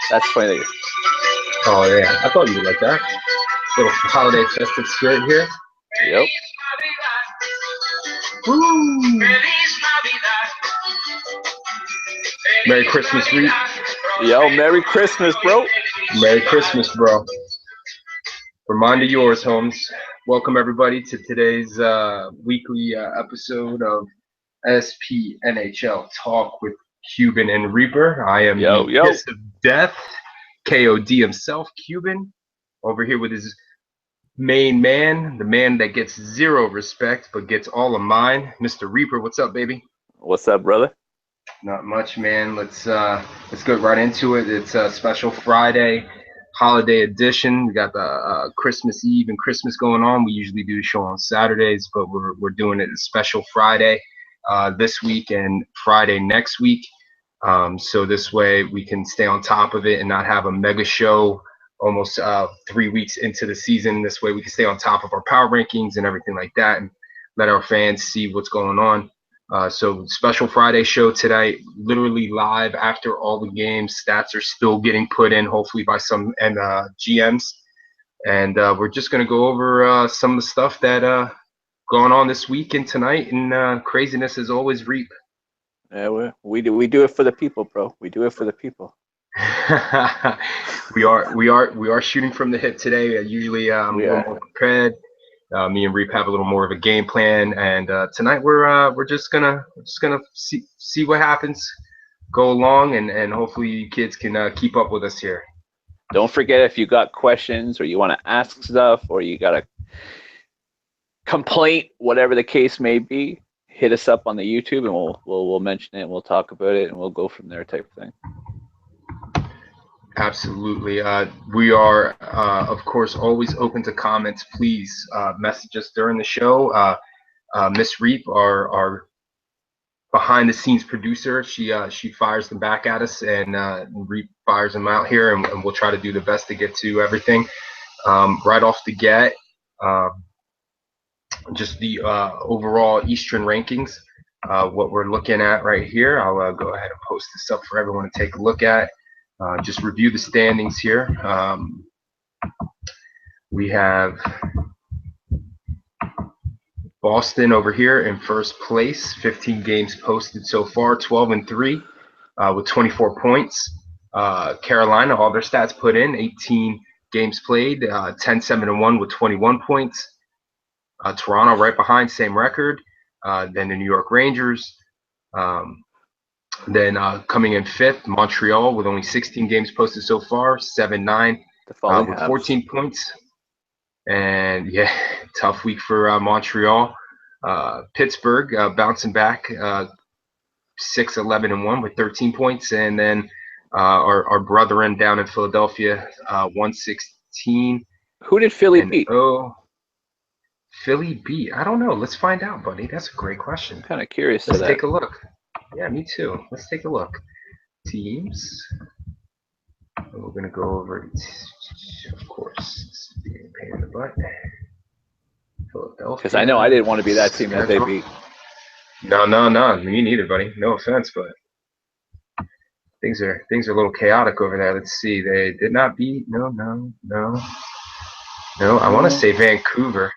That's funny. Oh yeah, I thought you would like that. Little holiday festive spirit here. Yep. Woo! Merry Christmas, Reap. Yo, Merry Christmas, bro. Merry Christmas, bro. From mine to yours, Holmes. Welcome everybody to today's weekly episode of SPNHL Talk with Cuban and Reaper. I am the Kiss of Death, KOD himself, Cuban, over here with his main man, the man that gets zero respect but gets all of mine, Mr. Reaper. What's up, baby? What's up, brother? Not much, man. Let's get right into it. It's a special Friday holiday edition. We got the Christmas Eve and Christmas going on. We usually do the show on Saturdays, but we're doing it a special Friday this week and Friday next week. So this way we can stay on top of it and not have a mega show almost 3 weeks into the season. This way we can stay on top of our power rankings and everything like that and let our fans see what's going on. So special Friday show today, literally live after all the games. Stats are still getting put in, hopefully by some GMs. And we're just going to go over some of the stuff that going on this week and tonight. And craziness as always, Reap. Yeah, we do it for the people, bro. We do it for the people. we are shooting from the hip today. Usually a little more prepared. Me and Reap have a little more of a game plan, and tonight we're just gonna see what happens, go along, and hopefully you kids can keep up with us here. Don't forget, if you got questions or you want to ask stuff or you got a complaint, whatever the case may be, hit us up on the YouTube and we'll mention it and we'll talk about it and we'll go from there, type of thing. Absolutely. We are, of course, always open to comments. Please message us during the show. Miss Reap, our behind-the-scenes producer, she fires them back at us, and Reap fires them out here, and we'll try to do the best to get to everything. Right off the get, just the overall Eastern rankings, what we're looking at right here. I'll go ahead and post this up for everyone to take a look at. Just review the standings here. We have Boston over here in first place, 15 games posted so far, 12-3 with 24 points. Carolina, all their stats put in, 18 games played, 10-7-1 with 21 points. Toronto right behind, same record. Then the New York Rangers. Then coming in fifth, Montreal with only 16 games posted so far, 7-9 with 14 points. And yeah, tough week for Montreal. Pittsburgh bouncing back, 6-11-1 with 13 points. And then our brethren down in Philadelphia, 116. Who did Philly beat? Oh, Philly beat? I don't know. Let's find out, buddy. That's a great question. I'm kind of curious. Let's take a look. Yeah, me too. Let's take a look. Teams. And we're going to go over, of course, being a pain in the butt. Philadelphia. Because I know I didn't want to be that team that they beat. No. Me neither, buddy. No offense, but things are a little chaotic over there. Let's see. They did not beat. No. I want to say Vancouver.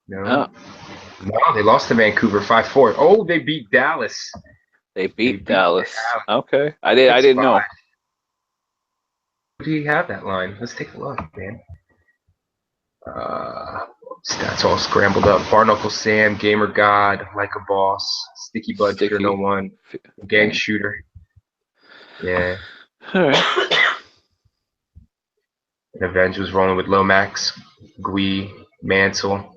No. No, they lost to Vancouver 5-4. Oh, they beat Dallas. They beat Dallas. Okay. I didn't know. Do you have that line? Let's take a look, man. Stats all scrambled up. Barnacle Sam, Gamer God, Like a Boss, Sticky Bud, Fear No One, Gang Shooter. Yeah. All right. And Avenge was rolling with Lomax, Gui, Mansell.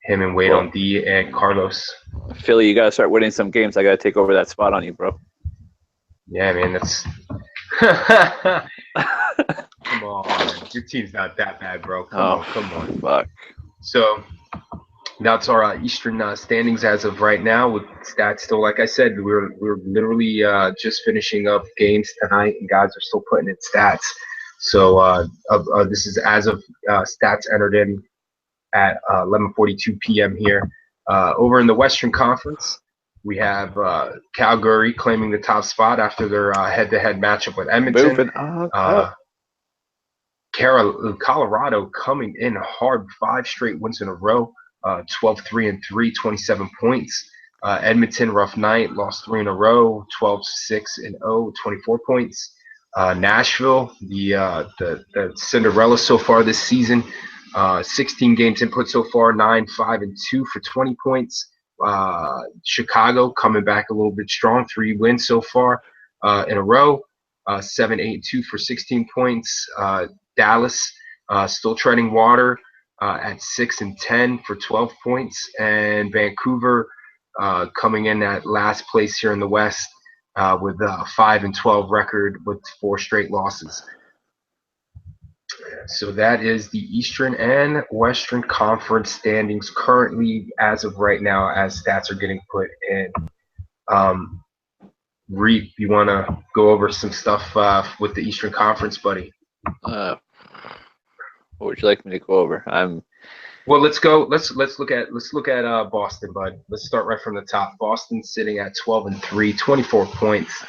Him and Wade on D and Carlos. Philly, you gotta start winning some games. I gotta take over that spot on you, bro. Yeah, man, that's. Come on, your team's not that bad, bro. Come on. Fuck. So that's our Eastern standings as of right now. With stats still, like I said, we're literally just finishing up games tonight, and guys are still putting in stats. So this is as of stats entered in at 11:42 p.m. here. Over in the Western Conference, we have Calgary claiming the top spot after their head-to-head matchup with Edmonton. Moving on up. Colorado coming in hard, 5 straight wins in a row, 12-3-3, 27 points. Edmonton, rough night, lost 3 in a row, 12-6-0, 24 points. Nashville, the Cinderella so far this season, 16 games input so far, 9-5-2 for 20 points. Chicago coming back a little bit strong, 3 wins so far in a row, 7-8-2 for 16 points. Dallas still treading water at 6-10 for 12 points, and Vancouver coming in at last place here in the West with a 5-12 record with 4 straight losses. So that is the Eastern and Western Conference standings currently as of right now, as stats are getting put in. Reep, you want to go over some stuff with the Eastern Conference, buddy? What would you like me to go over? Well, let's go. Let's look at Boston, bud. Let's start right from the top. Boston sitting at 12-3, 24 points,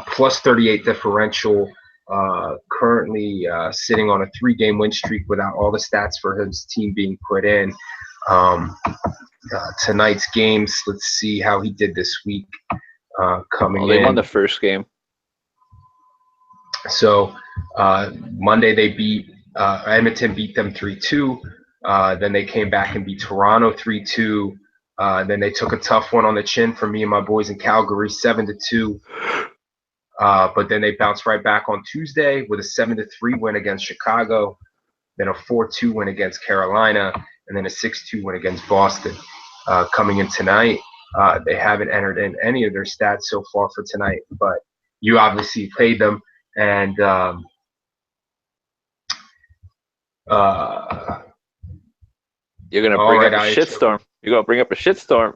plus 38 differential. Currently sitting on a 3-game win streak without all the stats for his team being put in. Tonight's games. Let's see how he did this week. They won the first game. So Monday they beat Edmonton, beat them 3-2. Then they came back and beat Toronto 3-2. Then they took a tough one on the chin for me and my boys in Calgary, 7-2. But then they bounced right back on Tuesday with a 7-3 win against Chicago, then a 4-2 win against Carolina, and then a 6-2 win against Boston. Coming in tonight, they haven't entered in any of their stats so far for tonight, but you obviously played them, and you're gonna bring up a shitstorm. You're gonna bring up a shitstorm.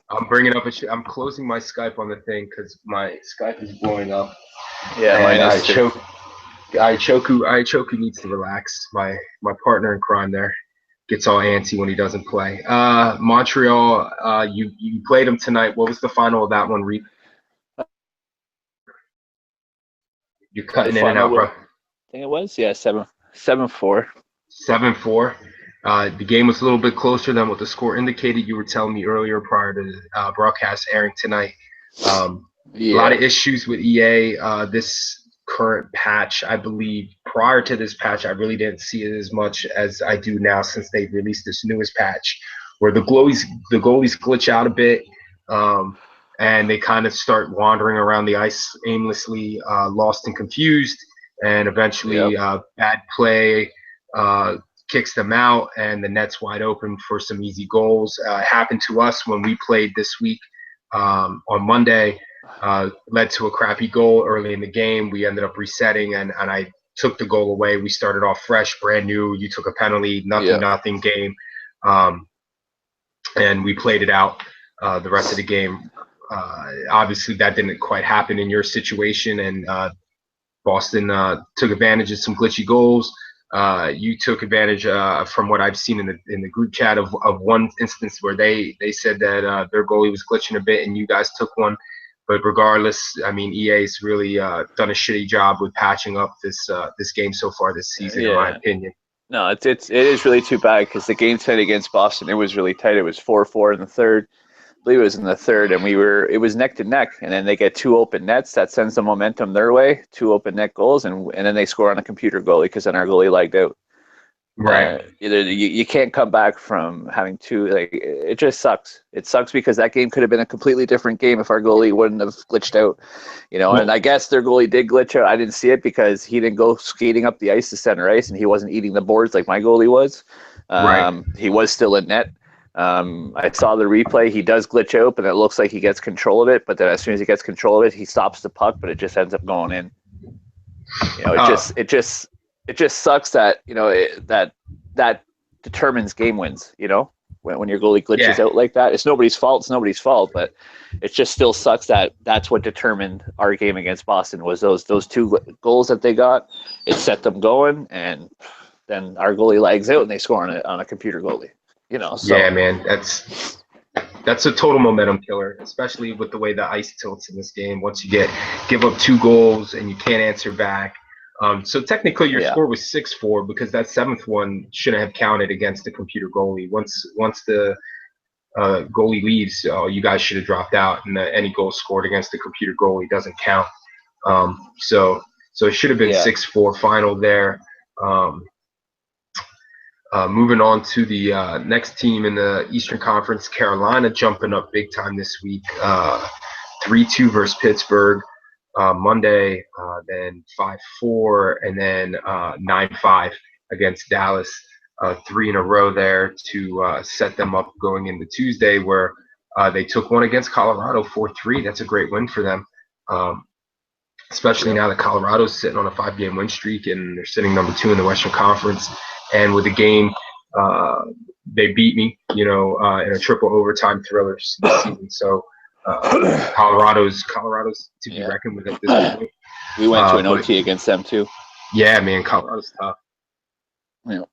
I'm closing my Skype on the thing because my Skype is blowing up. Yeah, mine is too. Ichoku needs to relax. My partner in crime there gets all antsy when he doesn't play. Montreal, you played them tonight. What was the final of that one, Reep? You're cutting in and out, bro. I think it was 7-4. 7-4. The game was a little bit closer than what the score indicated. You were telling me earlier prior to the broadcast airing tonight. A lot of issues with EA. This current patch, I believe, prior to this patch, I really didn't see it as much as I do now since they've released this newest patch, where the goalies glitch out a bit, and they kind of start wandering around the ice aimlessly, lost and confused, and eventually bad play kicks them out, and the net's wide open for some easy goals. Happened to us when we played this week on Monday. Led to a crappy goal early in the game. We ended up resetting, and I took the goal away. We started off fresh, brand new. You took a penalty, nothing game. And we played it out the rest of the game. Obviously, that didn't quite happen in your situation, and Boston took advantage of some glitchy goals. You took advantage from what I've seen in the group chat of one instance where they said that their goalie was glitching a bit, and you guys took one. But regardless, I mean, EA's really done a shitty job with patching up this game so far this season, in my opinion. No, it is really too bad because the game tonight against Boston, it was really tight. It was 4-4 in the third. I believe it was in the third, and it was neck to neck. And then they get 2 open nets. That sends the momentum their way. 2 open net goals, and then they score on a computer goalie because then our goalie lagged out. Right. You can't come back from having 2. Like, it just sucks. It sucks because that game could have been a completely different game if our goalie wouldn't have glitched out. And I guess their goalie did glitch out. I didn't see it because he didn't go skating up the ice to center ice, and he wasn't eating the boards like my goalie was. Right. He was still in net. I saw the replay. He does glitch out, but it looks like he gets control of it. But then as soon as he gets control of it, he stops the puck, but it just ends up going in. It just sucks that that determines game wins. When your goalie glitches out like that, it's nobody's fault. But it just still sucks that that's what determined our game against Boston was those 2 goals that they got. It set them going, and then our goalie lags out and they score on a computer goalie. You know, so Yeah, man, that's a total momentum killer, especially with the way the ice tilts in this game. Once you give up 2 goals and you can't answer back. So technically your score was 6-4 because that 7th one shouldn't have counted against the computer goalie. Once the goalie leaves, you guys should have dropped out, and any goal scored against the computer goalie doesn't count. So it should have been 6-4 final there. Moving on to the next team in the Eastern Conference, Carolina jumping up big time this week. 3-2 versus Pittsburgh Monday, then 5-4, and then 9-5 against Dallas. 3 in a row there to set them up going into Tuesday, where they took one against Colorado 4-3. That's a great win for them, especially now that Colorado's sitting on a 5-game win streak and they're sitting number 2 in the Western Conference. And with the game, they beat me, in a triple overtime thriller this season. So Colorado's to be reckoned with at this point. We went to an OT against them too. Yeah, man, Colorado's tough. Yeah.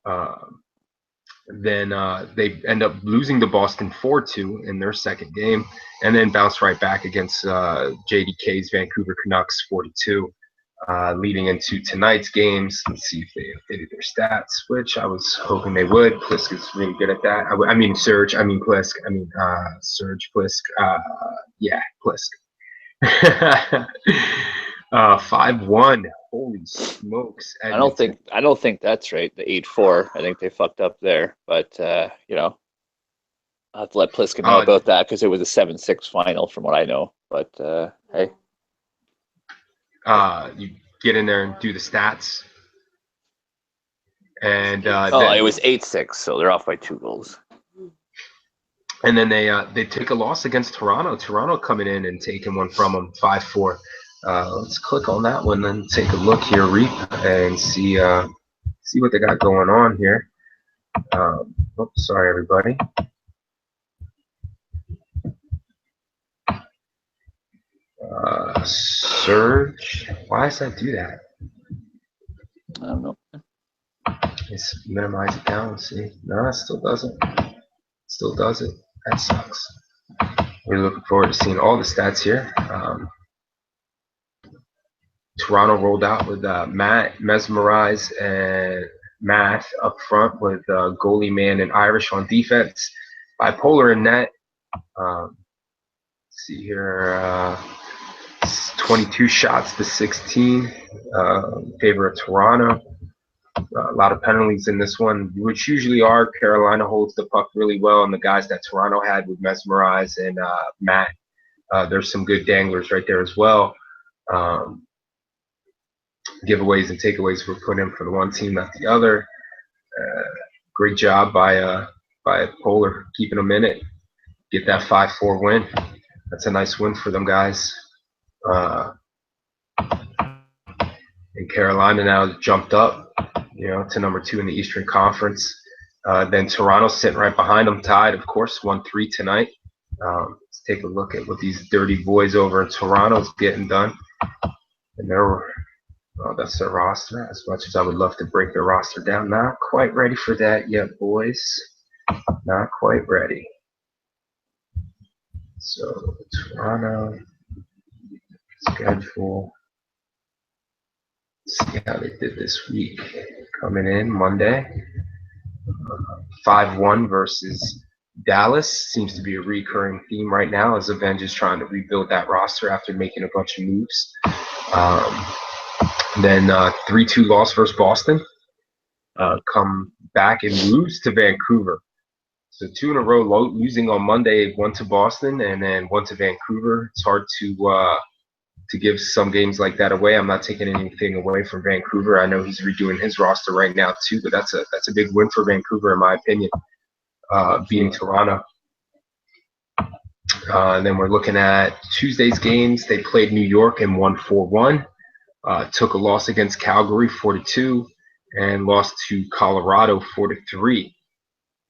Then they end up losing to Boston 4-2 in their second game, and then bounced right back against JDK's Vancouver Canucks 4-2. Leading into tonight's games, let's see if they updated their stats, which I was hoping they would. Plisk is really good at that. Serge, Plisk, Serge, Plisk, Plisk. 5-1. Holy smokes! Edmonton. I don't think that's right. The 8-4. I think they fucked up there, but I'll have to let Plisk know about that because it was a 7-6 final, from what I know. But hey. You get in there and do the stats, and it was 8-6, so they're off by 2 goals. And then they take a loss against Toronto. Toronto coming in and taking one from them 5-4. Let's click on that one, then take a look here, Reap, and see what they got going on here. Sorry, everybody. Surge. Why does that do that? I don't know. Let's minimize it down and see. No, it still doesn't. Still does it. That sucks. We're looking forward to seeing all the stats here. Toronto rolled out with Matt, Mesmerize, and Math up front with goalie man and Irish on defense. Bipolar in net. Let's see here. 22 shots to 16 in favor of Toronto. A lot of penalties in this one, which usually are. Carolina holds the puck really well, and the guys that Toronto had with Mesmerize and Matt, there's some good danglers right there as well. Giveaways and takeaways were put in for the one team, not the other. Great job by Polar keeping them in it. Get that 5-4 win. That's a nice win for them guys. And Carolina now jumped up, to number 2 in the Eastern Conference. Then Toronto sitting right behind them, tied, of course, 1-3 tonight. Let's take a look at what these dirty boys over in Toronto's getting done. And that's their roster. As much as I would love to break their roster down, not quite ready for that yet, boys. Not quite ready. So Toronto schedule. Let's see how they did this week. Coming in Monday, 5-1 versus Dallas. Seems to be a recurring theme right now as Avengers trying to rebuild that roster after making a bunch of moves. Then 3-2 loss versus Boston. Come back and lose to Vancouver. So 2 in a row losing on Monday, 1 to Boston and then 1 to Vancouver. It's hard to give some games like that away. I'm not taking anything away from Vancouver. I know he's redoing his roster right now too, but that's a big win for Vancouver in my opinion, beating Toronto. And then we're looking at Tuesday's games. They played New York and won 4-1. Took a loss against Calgary 4-2 and lost to Colorado 4-3.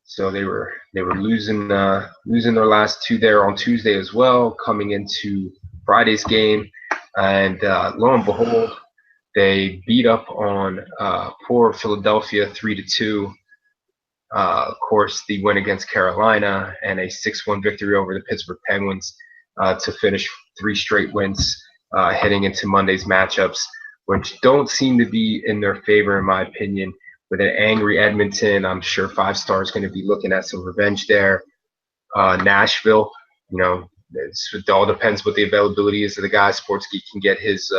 So they were losing their last 2 there on Tuesday as well, coming into Friday's game. And lo and behold, They beat up on poor Philadelphia 3-2. Of course, the win against Carolina and a 6-1 victory over the Pittsburgh Penguins to finish 3 straight wins heading into Monday's matchups, which don't seem to be in their favor, in my opinion. With an angry Edmonton, I'm sure 5 Star is going to be looking at some revenge there. Nashville, it all depends what the availability is of the guy. Sportsgeek can get his,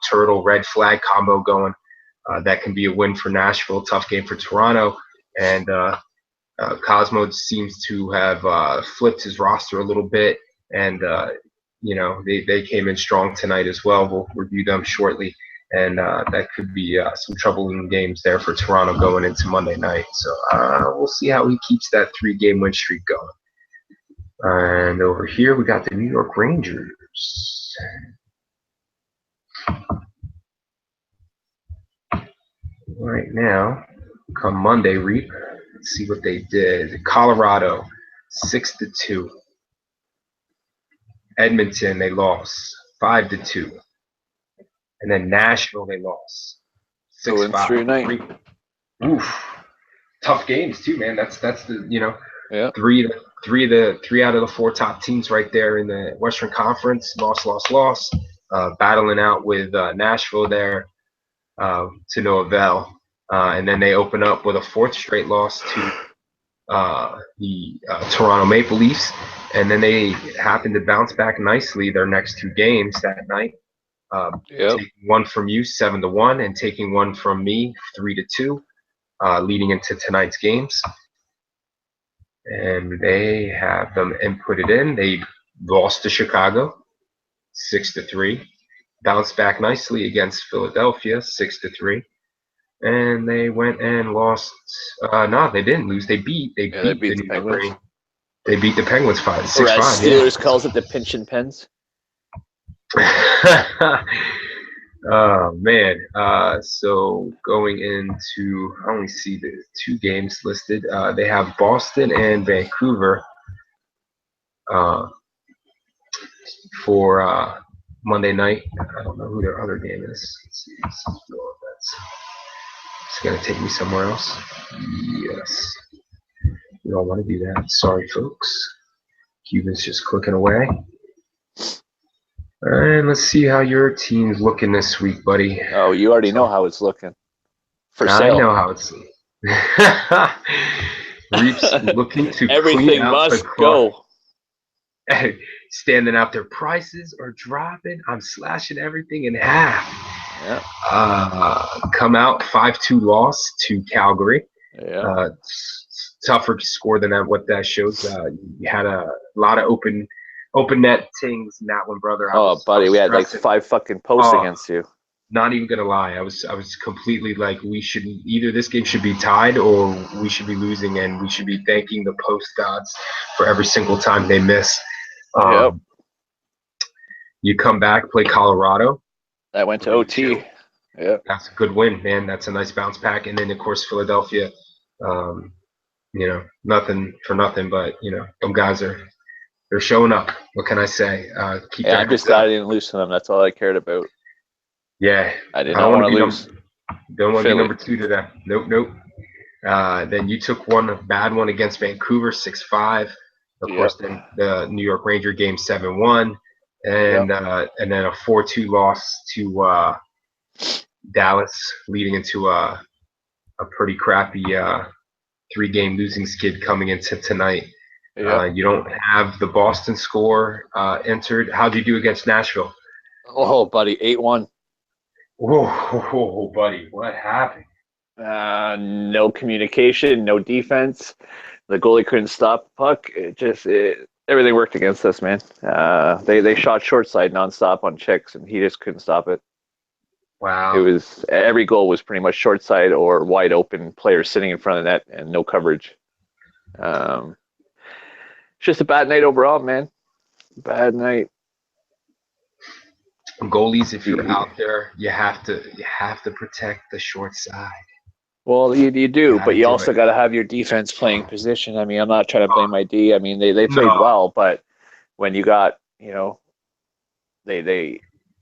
turtle red flag combo going. That can be a win for Nashville. Tough game for Toronto. And Cosmo seems to have flipped his roster a little bit. And, they came in strong tonight as well. We'll review them shortly. And that could be some troubling games there for Toronto going into Monday night. So we'll see how he keeps that 3-game win streak going. And over here, we got the New York Rangers. Right now, come Monday, Reap. Let's see what they did. Colorado, 6-2. Edmonton, they lost 5-2. And then Nashville, they lost 6-5. Oof, tough games too, man. That's the three out of the 4 top teams right there in the Western Conference. Loss. Battling out with Nashville there to no avail. And then they open up with a 4th straight loss to the Toronto Maple Leafs. And then they happen to bounce back nicely their next 2 games that night. Taking one from you, 7-1, and taking one from me, 3-2, leading into tonight's games. And they have them inputted in. They lost to Chicago, 6-3. Bounced back nicely against Philadelphia, 6-3. And they went and lost. No, they didn't lose. They beat the Penguins. They beat the Penguins 6-5. Steelers calls it the pinch and pens. Oh man. So going into, I only see the 2 games listed. They have Boston and Vancouver for Monday night. I don't know who their other game is. Let's see. It's gonna take me somewhere else. Yes. You don't want to do that. Sorry, folks. Cuban's just clicking away. And let's see how your team's looking this week, buddy. Oh, you already know how it's looking. For I sale. know how it's Reap's looking to everything clean out must the go. Standing out, their prices are dropping. I'm slashing everything in half. Yeah. Come out 5-2 loss to Calgary. Yeah. Tougher score than what that shows. You had a lot of open net things in that one, brother. Buddy, we had like 5 fucking posts against you. Not even gonna lie, I was completely like, either this game should be tied or we should be losing, and we should be thanking the post gods for every single time they miss. You come back, play Colorado. That went to OT. Yeah, that's a good win, man. That's a nice bounce back. And then of course Philadelphia. Nothing for nothing, but them guys they're showing up. What can I say? I'm just glad I didn't lose to them. That's all I cared about. Yeah, I did not want to lose. Don't want to be number 2 to them. Nope. Then you took a bad one against Vancouver, 6-5. Of course, then the New York Ranger game, 7-1, and then a 4-2 loss to Dallas, leading into a pretty crappy 3-game losing skid coming into tonight. You don't have the Boston score entered. How'd you do against Nashville? Oh, buddy, 8-1. Whoa, buddy, what happened? No communication, no defense. The goalie couldn't stop the puck. Everything worked against us, man. They shot short side nonstop on checks, and he just couldn't stop it. Wow. It was every goal was pretty much short side or wide open players sitting in front of the net and no coverage. It's just a bad night overall, man. Bad night. Goalies, if you're out there, you have to protect the short side. Well, you do, but you also got to have your defense playing position. I mean, I'm not trying to blame my D. I mean, they played well, but when you got, they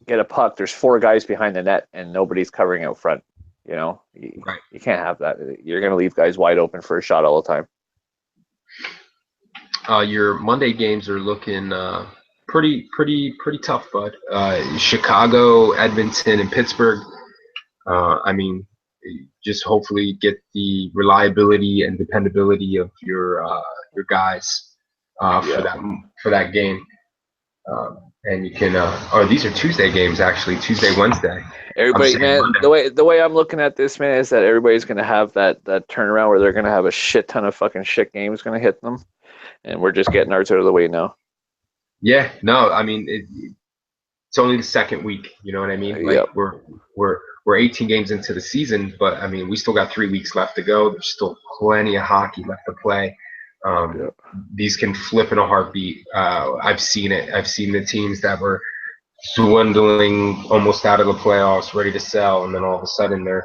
get a puck, there's 4 guys behind the net and nobody's covering out front. You know, Right. you can't have that. You're going to leave guys wide open for a shot all the time. Your Monday games are looking pretty tough, bud. Chicago, Edmonton, and Pittsburgh. I mean, just hopefully get the reliability and dependability of your guys for that game. And you can. These are Tuesday games actually. Tuesday, Wednesday. Everybody, man, the way I'm looking at this, man, is that everybody's going to have that turnaround where they're going to have a shit ton of fucking shit games going to hit them, and we're just getting ours out of the way now. Yeah, no, I mean it's only the second week. You know what I mean? Like we're 18 games into the season, but I mean we still got 3 weeks left to go. There's still plenty of hockey left to play. These can flip in a heartbeat. I've seen it. I've seen the teams that were dwindling almost out of the playoffs, ready to sell, and then all of a sudden they're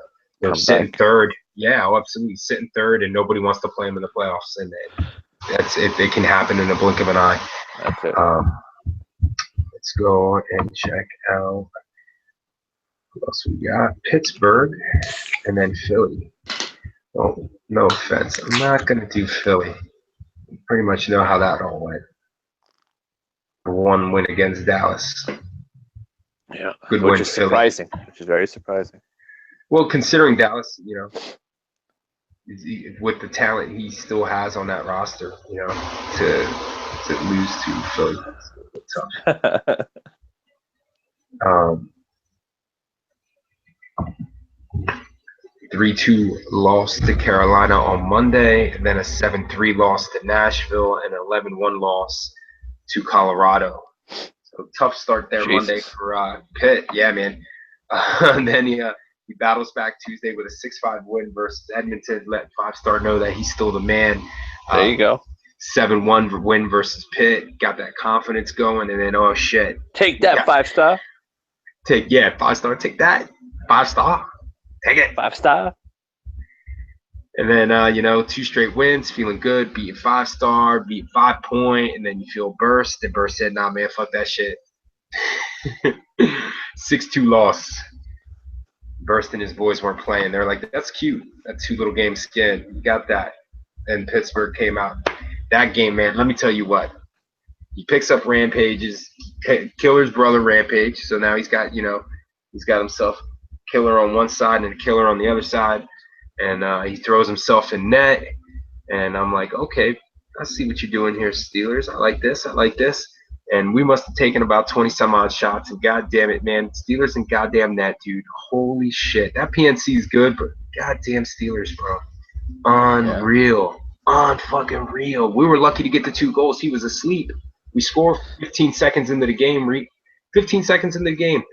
sitting third. Yeah, absolutely, sitting third, and nobody wants to play them in the playoffs, and that's it. It can happen in the blink of an eye. That's it. Let's go and check out who else we got. Pittsburgh, and then Philly. Oh, no offense, I'm not gonna do Philly. You pretty much know how that all went. 1 win against Dallas. Yeah, good which win, is surprising. Which is very surprising. Well, considering Dallas, you know, with the talent he still has on that roster, you know, to lose to Philly, it's tough. 3-2 loss to Carolina on Monday, then a 7-3 loss to Nashville, and an 11-1 loss to Colorado. So tough start there. Jesus. Monday for Pitt. Yeah, man. And then he battles back Tuesday with a 6-5 win versus Edmonton. Let 5-star know that he's still the man. There you go. 7-1 win versus Pitt. Got that confidence going, and then oh shit. Take that 5-star. 5-star. Take that 5-star. Take it. 5-star. And then, 2 straight wins, feeling good, beating 5-star, beating 5 Point, and then you feel Burst. And Burst said, nah, man, fuck that shit. 6-2 loss. Burst and his boys weren't playing. They're like, that's cute. That 2 little game skin. You got that. And Pittsburgh came out. That game, man, let me tell you what. He picks up Rampage's, Killer's brother Rampage. So now he's got himself Killer on one side and a Killer on the other side. And he throws himself in net. And I'm like, okay, I see what you're doing here, Steelers. I like this. And we must have taken about 20-some-odd shots. And goddamn it, man, Steelers and goddamn net, dude. Holy shit. That PNC is good, but goddamn Steelers, bro. Unreal. Unfucking real. We were lucky to get the 2 goals. He was asleep. We score 15 seconds into the game, 15 seconds into the game.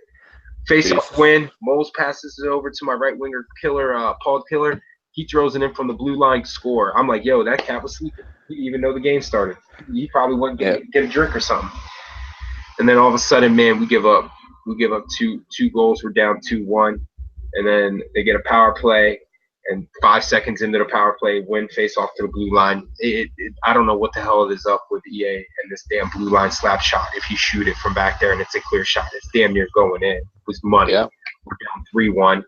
Face-off win. Moles passes it over to my right winger, Killer, Paul Killer. He throws it in from the blue line, score. I'm like, yo, that cat was sleeping. He didn't even know the game started. He probably wouldn't get a drink or something. And then all of a sudden, man, we give up. We give up two goals. We're down 2-1. And then they get a power play. And 5 seconds into the power play, win face off to the blue line. I don't know what the hell it is up with EA and this damn blue line slap shot. If you shoot it from back there and it's a clear shot, it's damn near going in. It was money. Yeah. We're down 3-1.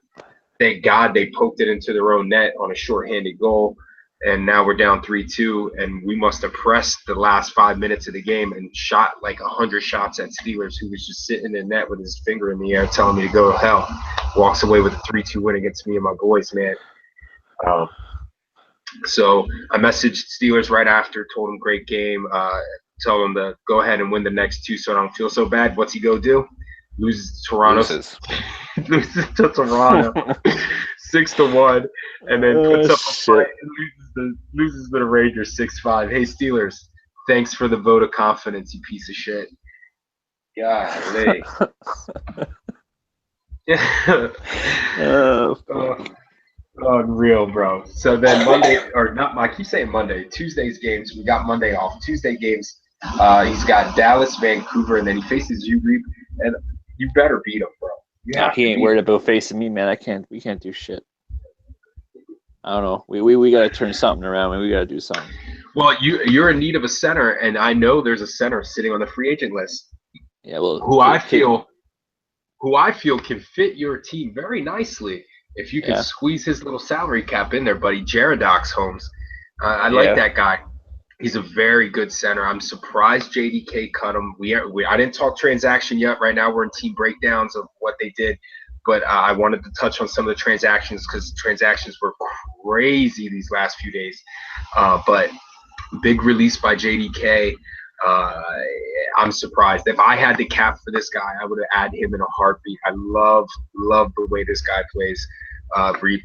Thank God they poked it into their own net on a shorthanded goal. And now we're down 3-2. And we must have pressed the last 5 minutes of the game and shot like 100 shots at Steelers, who was just sitting in the net with his finger in the air telling me to go to hell. Walks away with a 3-2 win against me and my boys, man. So I messaged Steelers right after, told him great game, tell him to go ahead and win the next 2 so I don't feel so bad. What's he go do? Loses to Toronto. Loses to Toronto 6-1, and then puts up a fight and loses to the Rangers 6-5. Hey Steelers, thanks for the vote of confidence, you piece of shit. Golly. Unreal, bro. So then Monday, or not, I keep saying Monday, Tuesday's games. We got Monday off. Tuesday games, he's got Dallas, Vancouver, and then he faces you, Reap, and you better beat him, bro. He ain't worried about facing me, man. We can't do shit. I don't know. We got to turn something around, and we got to do something. Well, you're in need of a center, and I know there's a center sitting on the free agent list. Yeah, well, who I feel who I feel can fit your team very nicely if you can squeeze his little salary cap in there, buddy. Jaradox Holmes. I like that guy. He's a very good center. I'm surprised JDK cut him. I didn't talk transaction yet. Right now we're in team breakdowns of what they did. But I wanted to touch on some of the transactions because transactions were crazy these last few days. But big release by JDK. I'm surprised. If I had the cap for this guy, I would have added him in a heartbeat. I love the way this guy plays.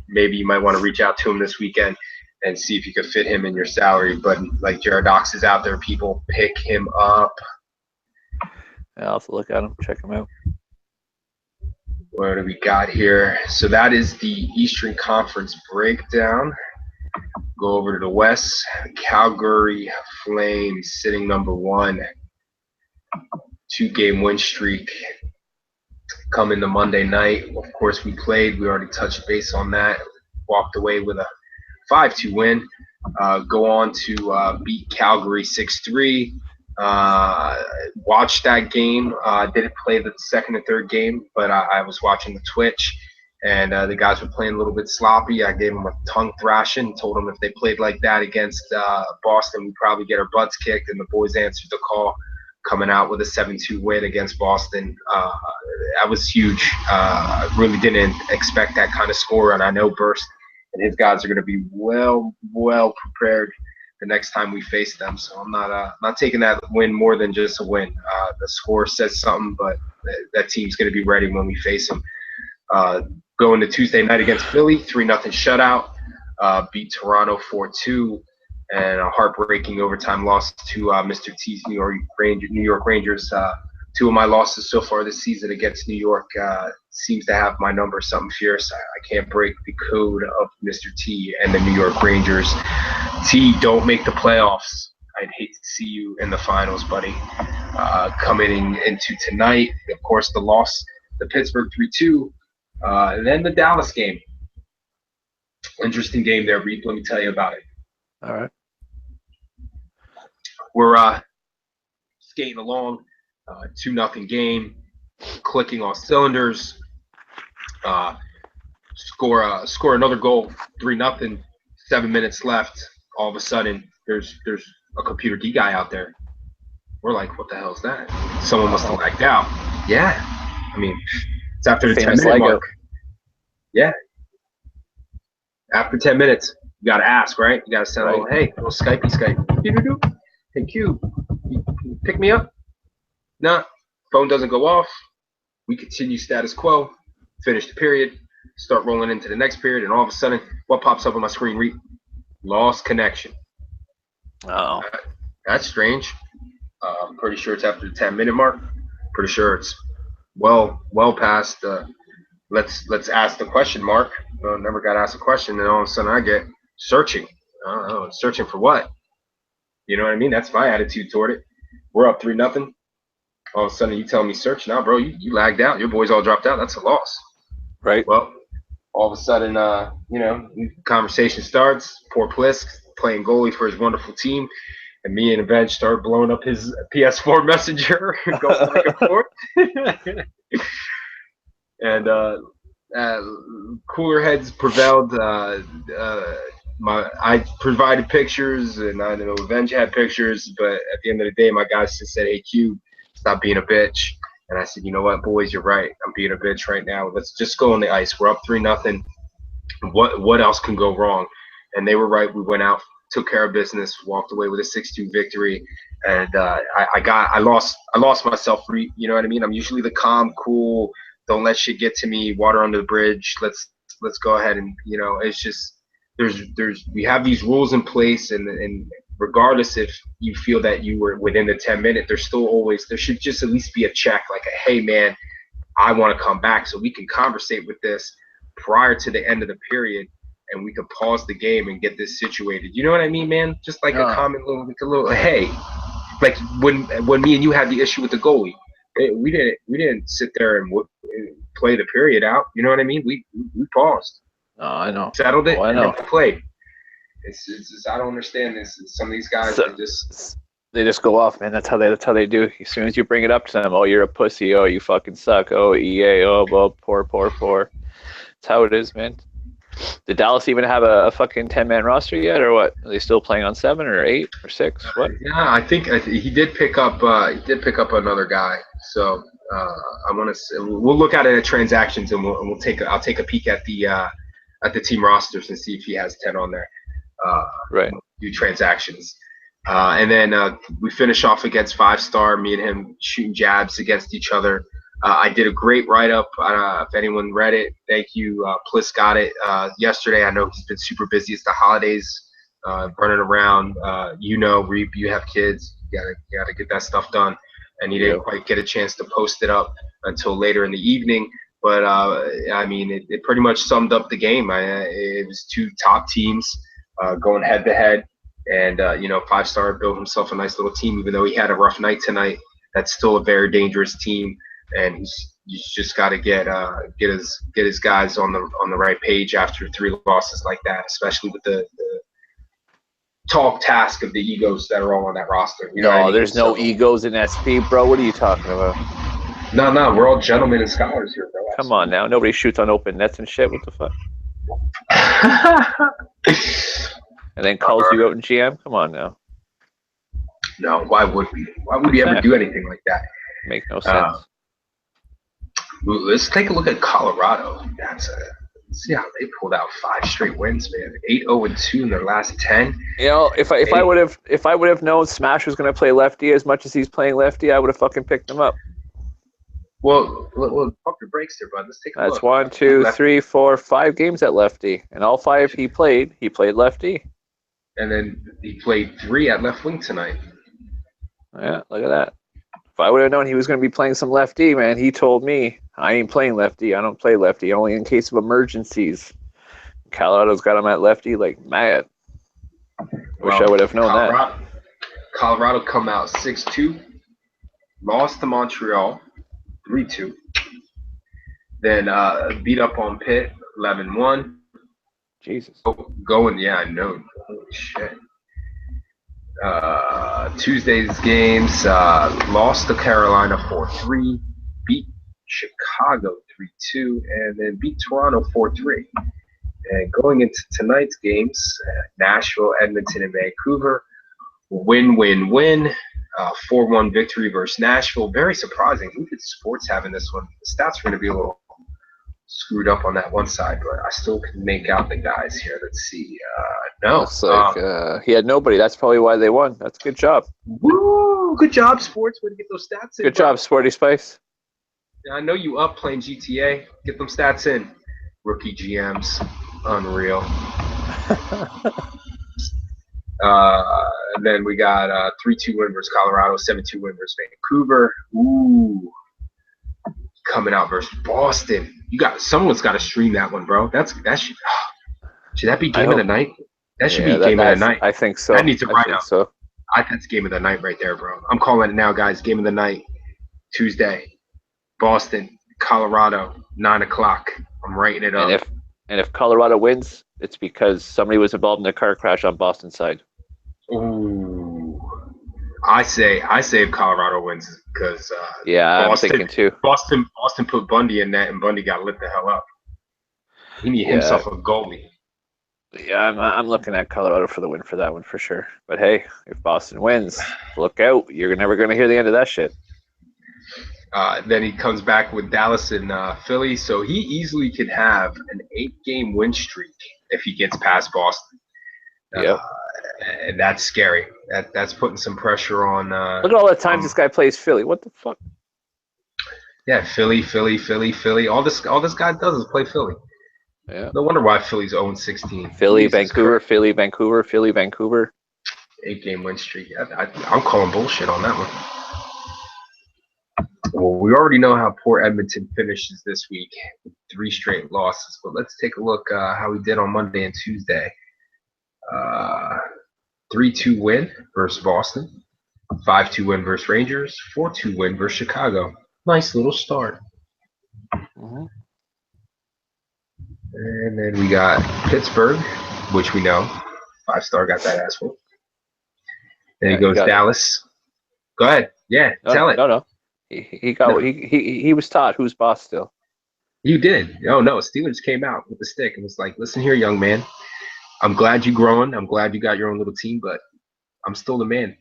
Maybe you might want to reach out to him this weekend and see if you could fit him in your salary. But like Jaradox is out there, people pick him up. Yeah, I'll have to look at him, check him out. What do we got here? So that is the Eastern Conference breakdown. Go over to the West. Calgary Flames sitting number 1. 2-game win streak coming to Monday night. Of course, we played. We already touched base on that. Walked away with a 5-2 win. Go on to beat Calgary 6-3. Watched that game. Didn't play the second and third game, but I was watching the Twitch, and the guys were playing a little bit sloppy. I gave them a tongue thrashing, told them if they played like that against Boston, we'd probably get our butts kicked, and the boys answered the call, coming out with a 7-2 win against Boston. That was huge. I really didn't expect that kind of score, and I know Burst and his guys are going to be well prepared the next time we face them. So I'm not taking that win more than just a win. The score says something, but that team's going to be ready when we face them. Going to Tuesday night against Philly, 3-0 shutout. Beat Toronto 4-2, and a heartbreaking overtime loss to Mr. T's New York Rangers. 2 of my losses so far this season against New York seems to have my number something fierce. I can't break the code of Mr. T and the New York Rangers. T, don't make the playoffs. I'd hate to see you in the finals, buddy. Coming into tonight, of course, the loss, the Pittsburgh 3-2, and then the Dallas game. Interesting game there, Reed. Let me tell you about it. All right. We're skating along, 2-0 game, clicking all cylinders. Score another goal, 3-0. 7 minutes left. All of a sudden, there's a computer D guy out there. We're like, what the hell is that? Someone must have lagged out. Yeah, I mean, it's after the 10-minute mark. Yeah. After 10 minutes, you got to ask, right? You got to send a little, hey, a little Skype. Hey, Q, you pick me up? Nah, phone doesn't go off. We continue status quo, finish the period, start rolling into the next period, and all of a sudden, what pops up on my screen? Read, lost connection. Oh. That's strange. I'm pretty sure it's after the 10-minute mark. Pretty sure it's well past let's ask the question mark. Never got asked a question, and all of a sudden I get searching. I don't know, searching for what? You know what I mean? That's my attitude toward it. We're up 3-0. All of a sudden you tell me search. Now, bro, you lagged out. Your boys all dropped out. That's a loss. Right. Well, all of a sudden, conversation starts. Poor Plisk playing goalie for his wonderful team. And me and Avenge start blowing up his PS4 messenger, going back and forth. And cooler heads prevailed. I provided pictures, and I know Avenge had pictures, but at the end of the day, my guys just said, hey, Q, stop being a bitch. And I said, you know what, boys, you're right. I'm being a bitch right now. Let's just go on the ice. We're up 3-0. What else can go wrong? And they were right. We went out, took care of business, walked away with a 6-2 victory. And I lost myself. You know what I mean? I'm usually the calm, cool, don't let shit get to me, water under the bridge. Let's go ahead and, it's just we have these rules in place, and regardless if you feel that you were within the 10-minute, there should just at least be a check, like a, hey man, I want to come back, so we can conversate with this prior to the end of the period, and we could pause the game and get this situated. You know what I mean, man? Just like a comment, a little hey, like when me and you had the issue with the goalie, we didn't sit there and play the period out. You know what I mean? We paused. Oh, I know. Settled it, I and know. then played. It's I don't understand this. Some of these guys are just. They just go off, man. That's how they do. As soon as you bring it up to them, oh, you're a pussy. Oh, you fucking suck. Oh, EA. Oh, well, poor. That's how it is, man. Did Dallas even have a fucking 10-man roster yet, or what? Are they still playing on 7 or 8 or 6? What? Yeah, I think he did pick up. He did pick up another guy. So I want to. We'll look at it at transactions, and we'll take. I'll take a peek at the team rosters and see if he has 10 on there. Right. Do transactions, and then we finish off against 5-star. Me and him shooting jabs against each other. I did a great write-up. If anyone read it, thank you. Pliss got it yesterday. I know he's been super busy. It's the holidays, running around. Reap, you have kids. You gotta get that stuff done. And he didn't quite get a chance to post it up until later in the evening. But I mean, it pretty much summed up the game. It was two top teams going head-to-head. And 5-star built himself a nice little team, even though he had a rough night tonight. That's still a very dangerous team. And he's just got to get his guys on the right page after 3 losses like that, especially with the tall task of the egos that are all on that roster. You know what I mean? There's no egos in SP, bro. What are you talking about? No, we're all gentlemen and scholars here, bro. Come on now, nobody shoots on open nets and shit. What the fuck? And then calls you out in GM. Come on now. No, why would we? Why would we ever do anything like that? Make no sense. Let's take a look at Colorado. Let's see how they pulled out 5 straight wins, man. 8-0-2 in their last 10. If I would have known Smash was going to play lefty as much as he's playing lefty, I would have fucking picked him up. Well, pump your brakes there, bud. Let's take a look. That's 1, 2, 3, 4, 5 games at lefty, and all 5 he played lefty. And then he played 3 at left wing tonight. Yeah, look at that. If I would have known he was going to be playing some lefty, man, he told me, I ain't playing lefty. I don't play lefty, only in case of emergencies. Colorado's got him at lefty like mad. Wish I would have known that. Colorado come out 6-2, lost to Montreal 3-2, then beat up on Pitt 11-1. Jesus. Yeah, I know. Holy shit. Tuesday's games, lost to Carolina 4-3, beat Chicago 3-2, and then beat Toronto 4-3. And going into tonight's games, Nashville, Edmonton, and Vancouver, win, 4-1 victory versus Nashville. Very surprising. Who did sports have in this one? The stats are going to be a little screwed up on that one side, but I still can make out the guys here. Let's see. No. Looks like he had nobody. That's probably why they won. That's a good job. Woo! Good job, sports. Way to get those stats in. Good job, Sporty Spice. Yeah, I know you up playing GTA. Get them stats in. Rookie GMs. Unreal. And then we got 3-2 win versus Colorado, 7-2 win versus Vancouver. Ooh. Coming out versus Boston. Someone's got to stream that one, bro. Should that be game of the night? That should be game of the night. I think so. I need to write up. So. I think it's game of the night right there, bro. I'm calling it now, guys. Game of the night, Tuesday, Boston, Colorado, 9 o'clock. I'm writing it up. And if Colorado wins, it's because somebody was involved in a car crash on Boston's side. Ooh, I say if Colorado wins because I'm thinking too. Boston put Bundy in that, and Bundy got lit the hell up. He need himself a goalie. Yeah, I'm looking at Colorado for the win for that one for sure. But hey, if Boston wins, look out. You're never going to hear the end of that shit. Then he comes back with Dallas and Philly, so he easily could have an 8-game win streak if he gets past Boston. And that's scary. That's putting some pressure on. Look at all the times this guy plays Philly. What the fuck? Yeah, Philly. All this guy does is play Philly. Yeah. No wonder why Philly's 0-16. Philly, Vancouver, Philly, Vancouver, Philly, Vancouver. 8-game win streak. I'm calling bullshit on that one. Well, we already know how poor Edmonton finishes this week, 3 straight losses. But let's take a look how we did on Monday and Tuesday. 3-2 win versus Boston, 5-2 win versus Rangers, 4-2 win versus Chicago. Nice little start. Mm-hmm. And then we got Pittsburgh, which we know. 5-star got that ass whooped. Then Yeah, he goes got it. Dallas. Go ahead. Yeah, tell it. No. He got No, he was taught who's boss still. you did. Oh no, Steelers came out with the stick and was like, "Listen here, young man. I'm glad you're growing. I'm glad you got your own little team, but I'm still the man."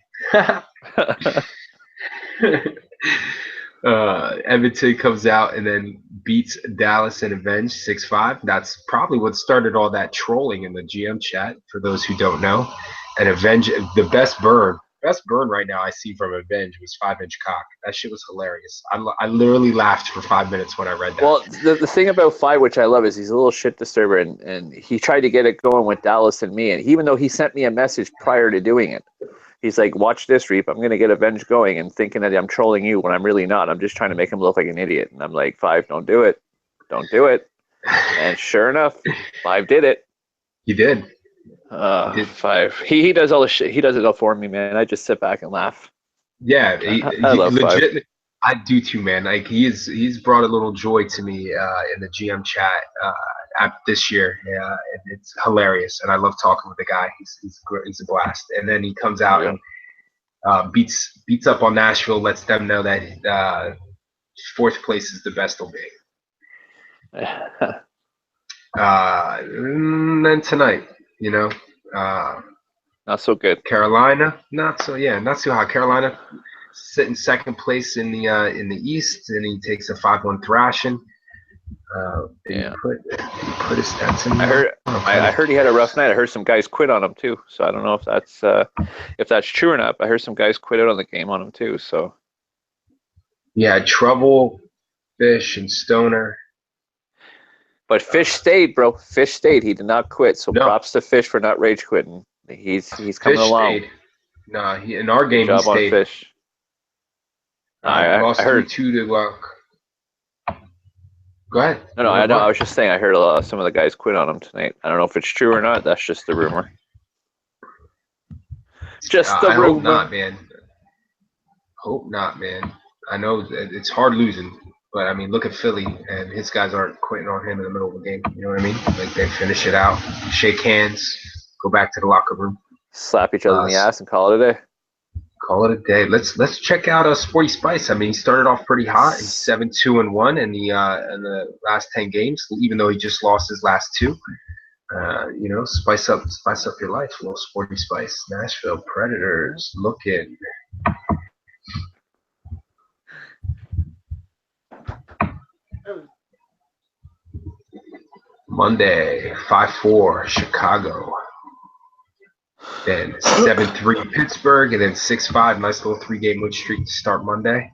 Edmonton comes out and then beats Dallas and Avenge 6-5. That's probably what started all that trolling in the GM chat, for those who don't know. And Avenge, the best burn right now I see from Avenge was 5-inch cock. That shit was hilarious. I literally laughed for 5 minutes when I read that. Well, the thing about Five, which I love, is he's a little shit disturber, and he tried to get it going with Dallas and me, and even though he sent me a message prior to doing it, he's like, "Watch this, Reap. I'm gonna get Avenge going," and thinking that I'm trolling you when I'm really not. I'm just trying to make him look like an idiot, and I'm like, "Five, don't do it, don't do it." And sure enough, Five did it. He did. Five. He does all the shit. He does it all for me, man. I just sit back and laugh. Yeah, I love legit. Five. I do too, man. Like he's brought a little joy to me in the GM chat this year. Yeah, and it's hilarious, and I love talking with the guy. He's a blast. And then he comes out and beats up on Nashville, lets them know that fourth place is the best will be. And then tonight, not so good. Carolina, not so hot. Carolina sitting second place in the East, and he takes a 5-1 thrashing. Yeah. Put his stats in. I heard he had a rough night. I heard some guys quit on him too. So I don't know if that's true or not. But I heard some guys quit out on the game on him too. So yeah, Trouble, Fish, and Stoner. But Fish stayed, bro. Fish stayed. He did not quit. So props to Fish for not rage quitting. He's coming along. Stayed. No, in our game Good job he stayed. on Fish. I heard 2 to. Go ahead. No, I know. I was just saying. I heard some of the guys quit on him tonight. I don't know if it's true or not. That's just the rumor. I hope not, man. Hope not, man. I know it's hard losing, but I mean, look at Philly, and his guys aren't quitting on him in the middle of the game. You know what I mean? Like they finish it out, shake hands, go back to the locker room, slap each other in the ass, and call it a day. Call it a day. Let's check out Sporty Spice. I mean, he started off pretty hot. He's 7-2-1 in the last 10 games, even though he just lost his last 2. Spice up your life, a little Sporty Spice. Nashville Predators looking. Monday, 5-4 Chicago. Then 7-3 Pittsburgh, and then 6-5. Nice little 3-game win streak to start Monday.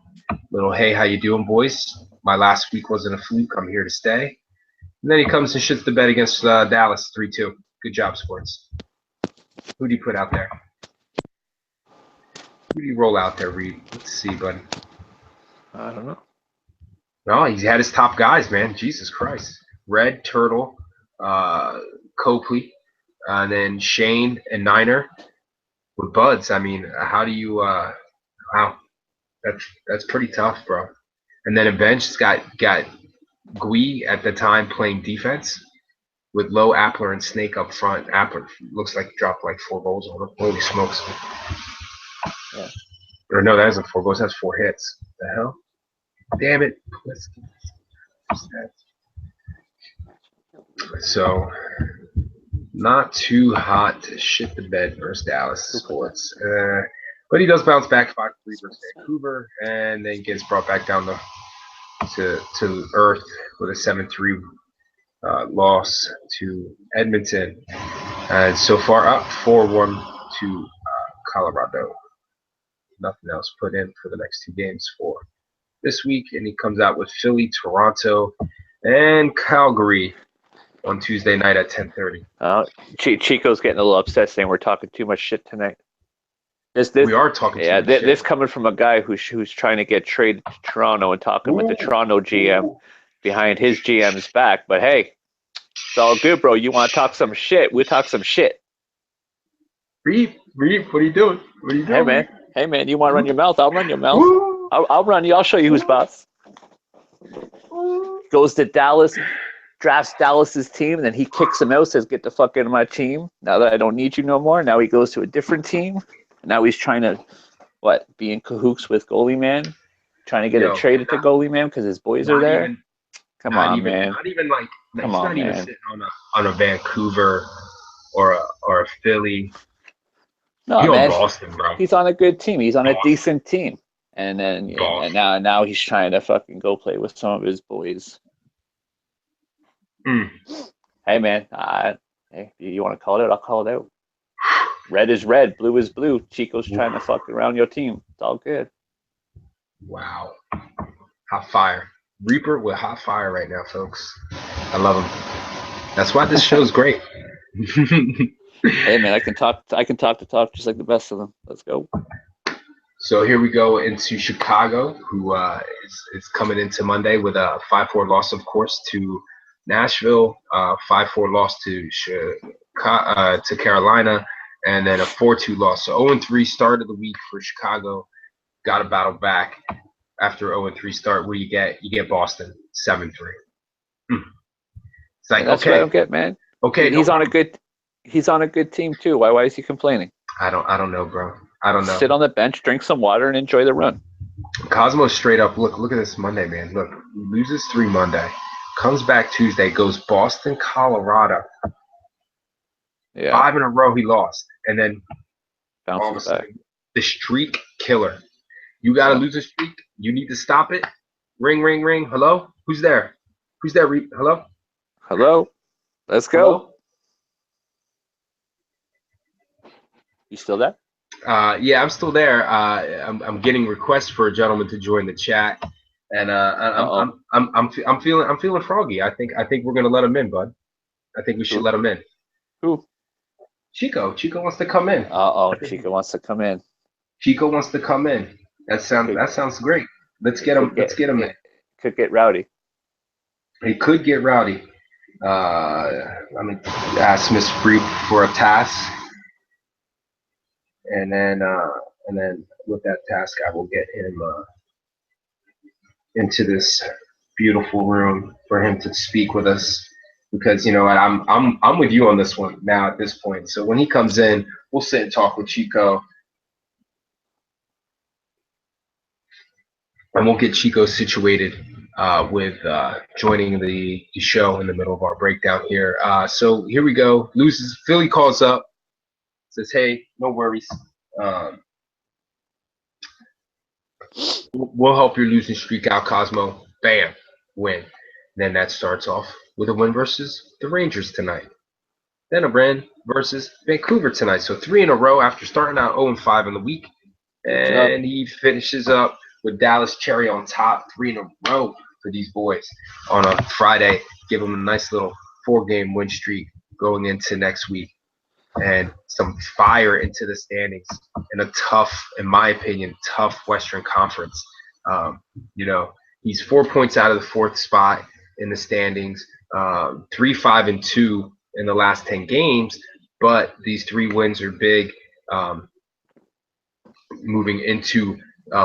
Little hey, how you doing, boys? My last week wasn't a fluke. I'm here to stay. And then he comes and shits the bed against Dallas 3-2. Good job, Sports. Who do you put out there? Who do you roll out there, Reed? Let's see, buddy. I don't know. No, he's had his top guys, man. Jesus Christ. Red, Turtle, Copley, and then Shane and Niner with Buds. I mean, how do you wow. That's pretty tough, bro. And then Avenge's got Gui at the time playing defense with Low, Appler, and Snake up front. Appler looks like he dropped like 4 goals on him. Holy smokes. Yeah. Or no, that isn't 4 goals, that's 4 hits. The hell? Damn it. So, not too hot to shit the bed versus Dallas Sports. But he does bounce back 5-3 versus Vancouver, and then gets brought back down to earth with a 7-3 loss to Edmonton. And so far up 4-1 to Colorado. Nothing else put in for the next 2 games for this week, and he comes out with Philly, Toronto, and Calgary on Tuesday night at 10:30. Chico's getting a little upset, saying we're talking too much shit tonight. We are talking. Yeah, this coming from a guy who's trying to get traded to Toronto and talking with the Toronto GM behind his GM's back. But hey, it's all good, bro. You want to talk some shit? We'll talk some shit. Reed, what are you doing? What are you doing? Hey man, you want to run your mouth? I'll run your mouth. I'll run you. I'll show you who's boss. Goes to Dallas, drafts Dallas's team, and then he kicks him out, says, "Get the fuck out of my team. Now that I don't need you no more." Now he goes to a different team. Now he's trying to be in cahoots with goalie man, trying to get it traded to goalie man because his boys are there. Come on, man. Not even like Come he's on, not even man. sitting on a Vancouver or a No, He's man. on Boston, bro. He's on a good team. He's on a decent team. And then and now he's trying to fucking go play with some of his boys. Hey, man. Hey, you want to call it out? I'll call it out. Red is red, blue is blue. Chico's trying to fuck around your team. It's all good. Wow. Hot fire. Reaper with hot fire right now, folks. I love him. That's why this show's great. Hey, man, I can talk the talk just like the best of them. Let's go. So here we go into Chicago, who is coming into Monday with a 5-4 loss, of course, to Nashville, 5-4 loss to Carolina, and then a 4-2 loss. So 0-3 start of the week for Chicago. Got to battle back after 0-3 start. What do you get? You get Boston 7-3. It's like, that's what I don't get, man. Okay, he's on a good team too. Why is he complaining? I don't know, bro. I don't know. Sit on the bench, drink some water, and enjoy the run. Cosmo straight up. Look at this Monday, man. Look, loses 3 Monday, comes back Tuesday, goes Boston, Colorado. Yeah. 5 in a row he lost, and then all of a Bounces sudden, back. the streak killer. You gotta lose a streak. You need to stop it. Ring, ring, ring. Hello? Who's there? Who's there? Hello? Hello? Let's go. Hello? You still there? Yeah, I'm still there. I'm getting requests for a gentleman to join the chat, and I'm feeling froggy. I think we're gonna let him in, bud. I think we should let him in. Who? Chico. Chico wants to come in. Chico wants to come in. Chico wants to come in. That sounds great. Let's get him. Let's get him in. Could get rowdy. It could get rowdy. Let me ask Miss Freak for a task. And then with that task, I will get him into this beautiful room for him to speak with us. Because you know what, I'm with you on this one now at this point. So when he comes in, we'll sit and talk with Chico, and we'll get Chico situated with joining the show in the middle of our breakdown here. So here we go. Philly calls up, says, "Hey, no worries. We'll help your losing streak out, Cosmo." Bam, win. Then that starts off with a win versus the Rangers tonight. Then a win versus Vancouver tonight. So 3 in a row after starting out 0-5 in the week. And he finishes up with Dallas cherry on top, 3 in a row for these boys on a Friday. Give them a nice little 4-game win streak going into next week. And some fire into the standings in a tough, in my opinion, tough Western Conference. You know, he's 4 points out of the 4th spot in the standings, 3-5-2 in the last 10 games, but these 3 wins are big moving into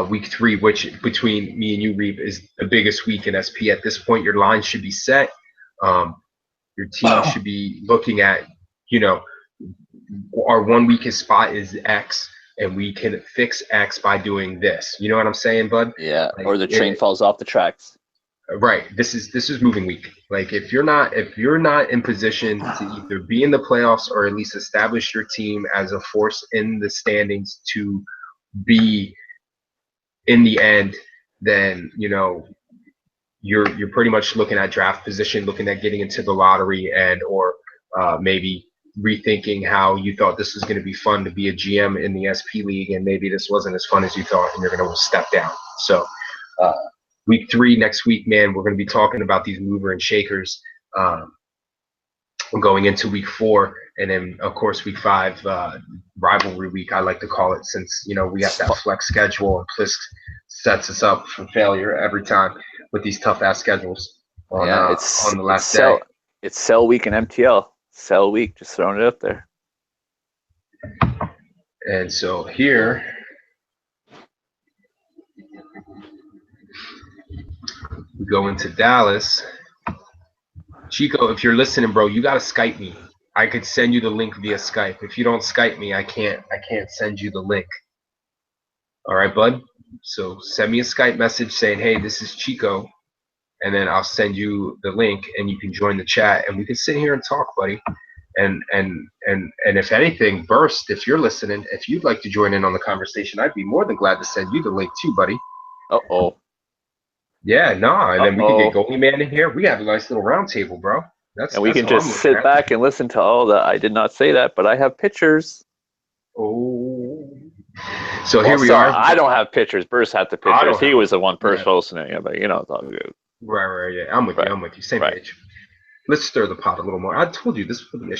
week 3, which between me and you, Reap, is the biggest week in SP. At this point, your line should be set. Your team should be looking at, you know, our 1 weakest spot is X, and we can fix X by doing this. You know what I'm saying, bud? Yeah, like, or the train falls off the tracks. Right. This is moving week. Like if you're not in position to either be in the playoffs or at least establish your team as a force in the standings to be in the end, then you know you're pretty much looking at draft position, looking at getting into the lottery, and or maybe rethinking how you thought this was going to be fun to be a GM in the SP League, and maybe this wasn't as fun as you thought, and you're going to step down. So week 3 next week, man, we're going to be talking about these mover and shakers going into week 4, and then of course week 5, rivalry week, I like to call it, since you know we have that flex schedule, and Plisk sets us up for failure every time with these tough ass schedules on the last day. It's sell week in MTL. Sell week, just throwing it up there. And so here we go into Dallas. Chico, if you're listening, bro, you gotta Skype me. I could send you the link via Skype. If you don't Skype me, I can't send you the link. All right, bud? So send me a Skype message saying, hey, this is Chico, and then I'll send you the link and you can join the chat and we can sit here and talk, buddy. And if anything, Burst, if you're listening, if you'd like to join in on the conversation, I'd be more than glad to send you the link too, buddy. Uh-oh. Yeah, no, and then we can get Goalie Man in here. We have a nice little round table, bro. And we can just sit back and listen to all the, I did not say that, but I have pictures. Oh. So here we are. I don't have pictures. Burst had the pictures. He was the one person hosting it, but you know, it's all good. Right, yeah. I'm with you. Same page. Let's stir the pot a little more. I told you this would be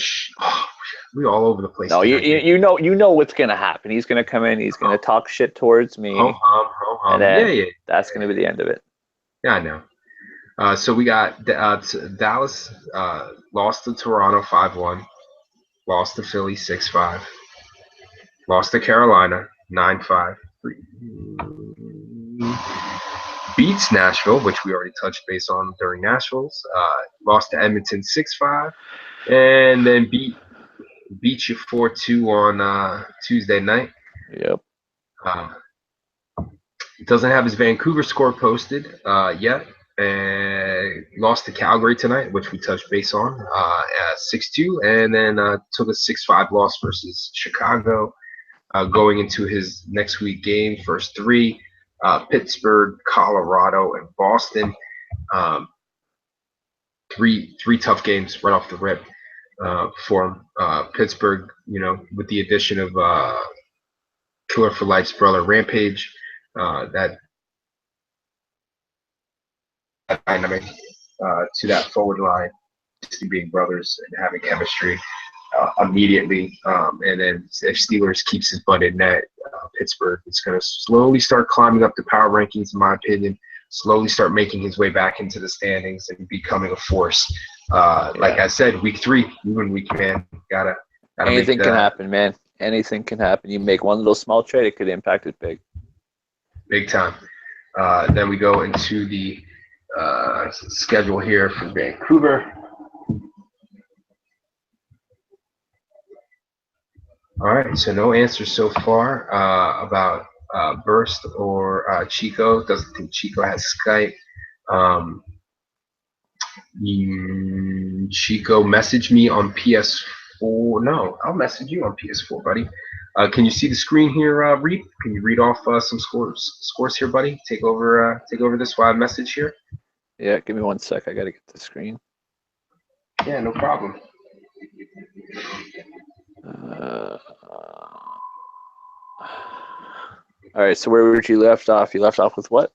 we all over the place. No, you know what's gonna happen. He's gonna come in. He's gonna talk shit towards me. And then that's gonna be the end of it. Yeah, I know. So we got Dallas lost to Toronto 5-1, lost to Philly 6-5, lost to Carolina 9-5, beats Nashville, which we already touched base on during Nashville's, lost to Edmonton 6-5, and then beat you 4-2 on Tuesday night. Yep. Doesn't have his Vancouver score posted yet. And lost to Calgary tonight, which we touched base on, at 6-2, and then took a 6-5 loss versus Chicago. Going into his next week game, first three, Pittsburgh, Colorado, and Boston. Three tough games right off the rip for him. Pittsburgh, you know, with the addition of Killer for Life's brother Rampage, that dynamic to that forward line, just being brothers and having chemistry immediately. And then if Steelers keeps his butt in net, Pittsburgh is going to slowly start climbing up the power rankings, in my opinion, slowly start making his way back into the standings and becoming a force. Like I said, week 3, you and week, man, gotta anything can happen, man. Anything can happen. You make one little small trade, it could impact it big time. Then we go into the schedule here for Vancouver. All right, so no answers so far about Burst or Chico. Doesn't think Chico has Skype. Chico, message me on PS4. No, I'll message you on PS4, buddy. Can you see the screen here, Reap? Can you read off some scores here, buddy? Take over this while I message here. Yeah, give me 1 sec. I gotta get the screen. Yeah, no problem. All right, so where would you left off? You left off with what?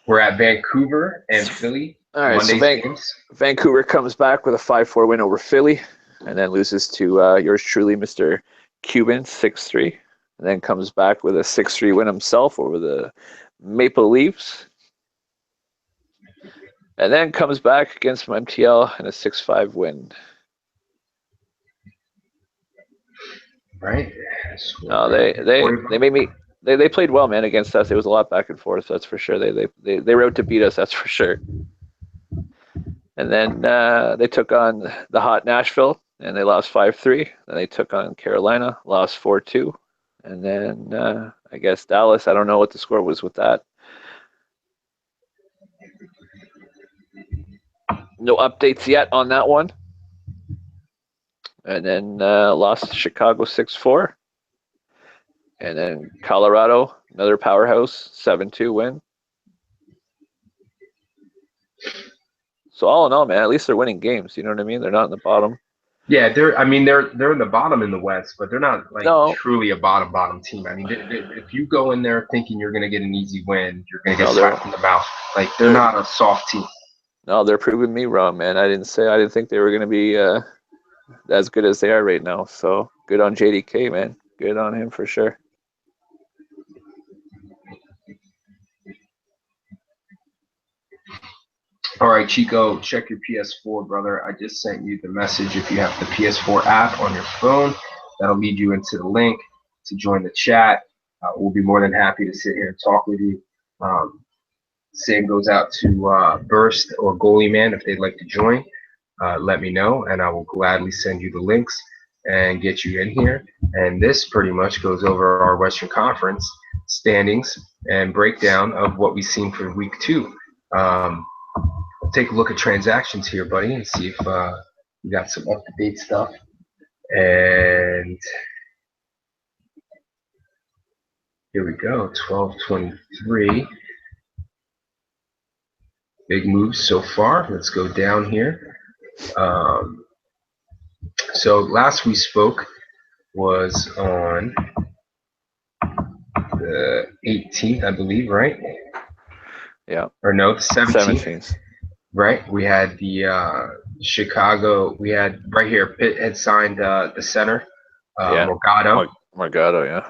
We're at Vancouver and Philly. All right, so Vancouver comes back with a 5-4 win over Philly, and then loses to yours truly, Mr. Cuban, 6-3, and then comes back with a 6-3 win himself over the Maple Leafs, and then comes back against MTL in a 6-5 win. Right. No, they made me. They played well, man, against us. It was a lot back and forth. That's for sure. They were out to beat us. That's for sure. And then they took on the hot Nashville, and they lost 5-3. Then they took on Carolina, lost 4-2. And then I guess Dallas. I don't know what the score was with that. No updates yet on that one. And then lost to Chicago 6-4. And then Colorado, another powerhouse, 7-2 win. So all in all, man, at least they're winning games. You know what I mean? They're not in the bottom. Yeah, they're in the bottom in the West, but they're not truly a bottom team. I mean, if you go in there thinking you're going to get an easy win, you're going to get slapped in the mouth. Like, they're not a soft team. No, they're proving me wrong, man. I didn't think they were going to be as good as they are right now. So good on JDK, man. Good on him for sure. All right, Chico, check your PS4, brother. I just sent you the message. If you have the PS4 app on your phone, that'll lead you into the link to join the chat. We'll be more than happy to sit here and talk with you. Same goes out to Burst or Goalie Man if they'd like to join. let me know, and I will gladly send you the links and get you in here. And this pretty much goes over our Western Conference standings and breakdown of what we've seen for week 2. Take a look at transactions here, buddy, and see if we got some up-to-date stuff. And here we go, 1223. Big moves so far. Let's go down here. So last we spoke was on the 18th, I believe, right? Yeah. Or no, the 17th. 17th. Right. We had the Chicago. We had right here. Pitt had signed the center, Morgado. Morgado, yeah.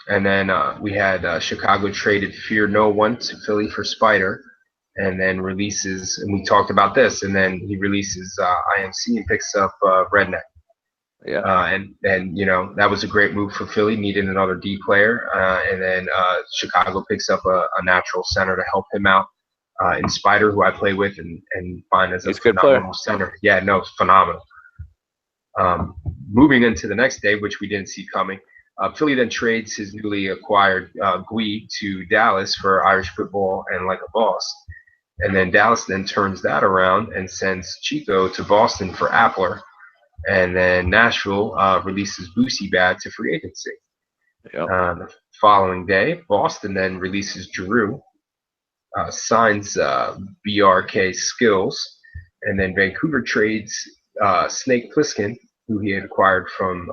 And then we had Chicago traded Fear No One to Philly for Spider, and then releases. And we talked about this. And then he releases IMC and picks up Redneck. Yeah. And you know, that was a great move for Philly. Needed another D player, and then Chicago picks up a natural center to help him out. In Spider, who I play with and find as a phenomenal center. Yeah, no, phenomenal. Moving into the next day, which we didn't see coming, Philly then trades his newly acquired Gui to Dallas for Irish football and Like a Boss. And then Dallas then turns that around and sends Chico to Boston for Appler. And then Nashville releases Boosie Bad to free agency. Yep. The following day, Boston then releases Giroux. Signs BRK Skills, and then Vancouver trades Snake Plissken, who he had acquired from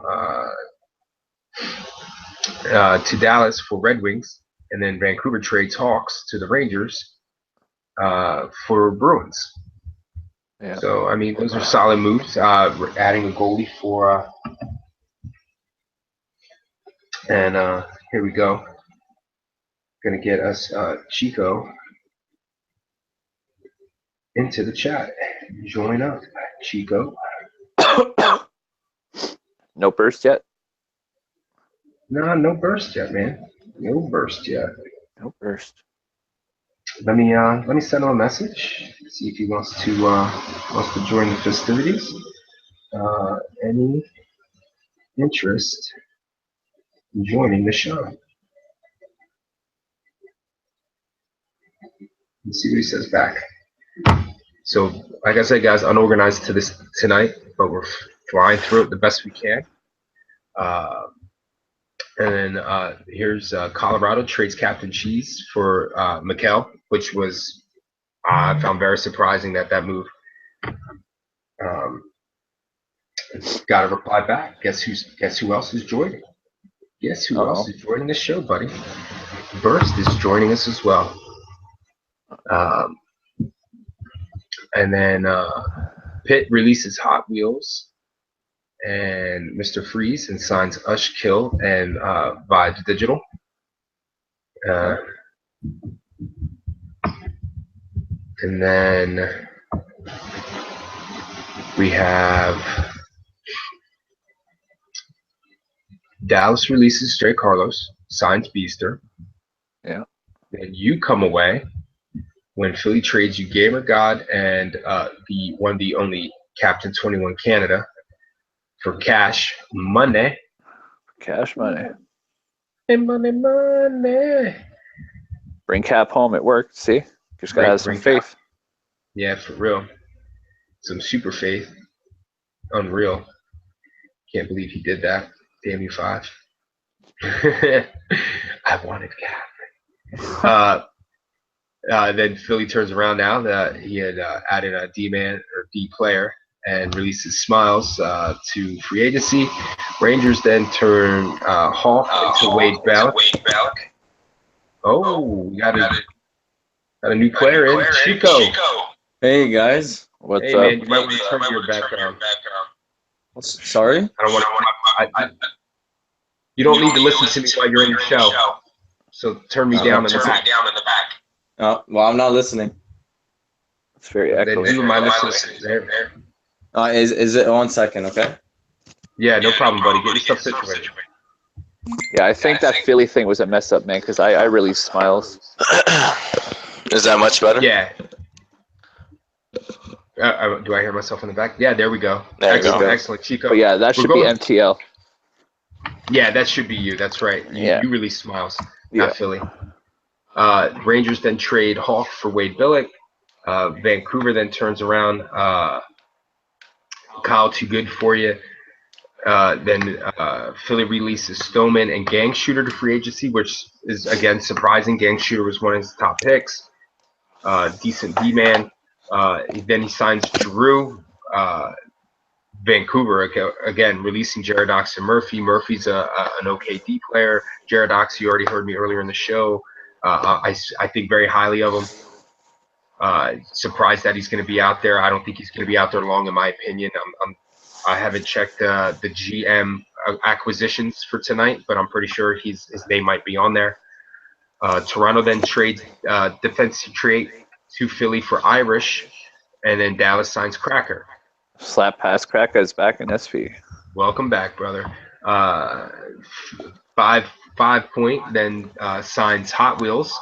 to Dallas for Red Wings, and then Vancouver trades Hawks to the Rangers for Bruins. Yeah. So I mean, those are solid moves. We're adding a goalie for, and here we go. Gonna get us Chico into the chat. Join up, Chico. No burst yet? No burst yet, man. No burst yet. No burst. Let me send him a message. See if he wants to join the festivities. Any interest in joining the show? Let's see what he says back. So, like I said, guys, unorganized to this tonight, but we're flying through it the best we can. And then here's Colorado trades Captain Cheese for Mikkel, which was I found very surprising that move. Got a reply back. Guess who else is joining? Guess who else is joining the show, buddy? Burst is joining us as well. And then Pitt releases Hot Wheels and Mr. Freeze and signs Ush Kill and Vibes Digital. And then we have Dallas releases Stray Carlos, signs Beaster. Yeah. Then you come away when Philly trades you Gamer God and the only Captain 21 Canada for cash money. Cash money. And money. Bring Cap home. It worked. See? Just gotta have some faith. Cap. Yeah, for real. Some super faith. Unreal. Can't believe he did that. Damn you, 5. I wanted Cap. Then Philly turns around now that he had added a D-man or D player and releases Smiles to free agency. Rangers then turn Hawk into Wade Balak. Oh, we got a new player in, Chico. Hey guys. What's hey, up? Man, you might want to turn your background. Sorry? I don't want. You don't need to listen to me while you're in your show. So turn me down in the back. Oh, well, I'm not listening. It's very echoey. Then you might listen there. Is it 1 second, okay? Yeah, no problem, buddy. Get yourself situated. Yeah, I think that Philly thing was a mess up, man, because I released Smiles. Is that much better? Yeah. Do I hear myself in the back? Yeah, there we go. There you Excellent, go. excellent, Chico. But yeah, that We're should be going- MTL. Yeah, that should be you. That's right. Yeah. You release Smiles, Yeah. not Philly. Rangers then trade Hawk for Wade Billick. Vancouver then turns around Kyle Too Good for you. Then Philly releases Stoneman and Gang Shooter to free agency, which is, again, surprising. Gang Shooter was one of his top picks. Decent D-man. Then he signs Drew. Vancouver, again, releasing Jaradox and Murphy. Murphy's an okay D player. Jaradox, you already heard me earlier in the show. I think very highly of him. Surprised that he's going to be out there. I don't think he's going to be out there long, in my opinion. I haven't checked the GM acquisitions for tonight, but I'm pretty sure his name might be on there. Toronto then trades defensive trade to Philly for Irish, and then Dallas signs Cracker. Slap pass crack is back in SP. Welcome back, brother. 5 point, then signs Hot Wheels,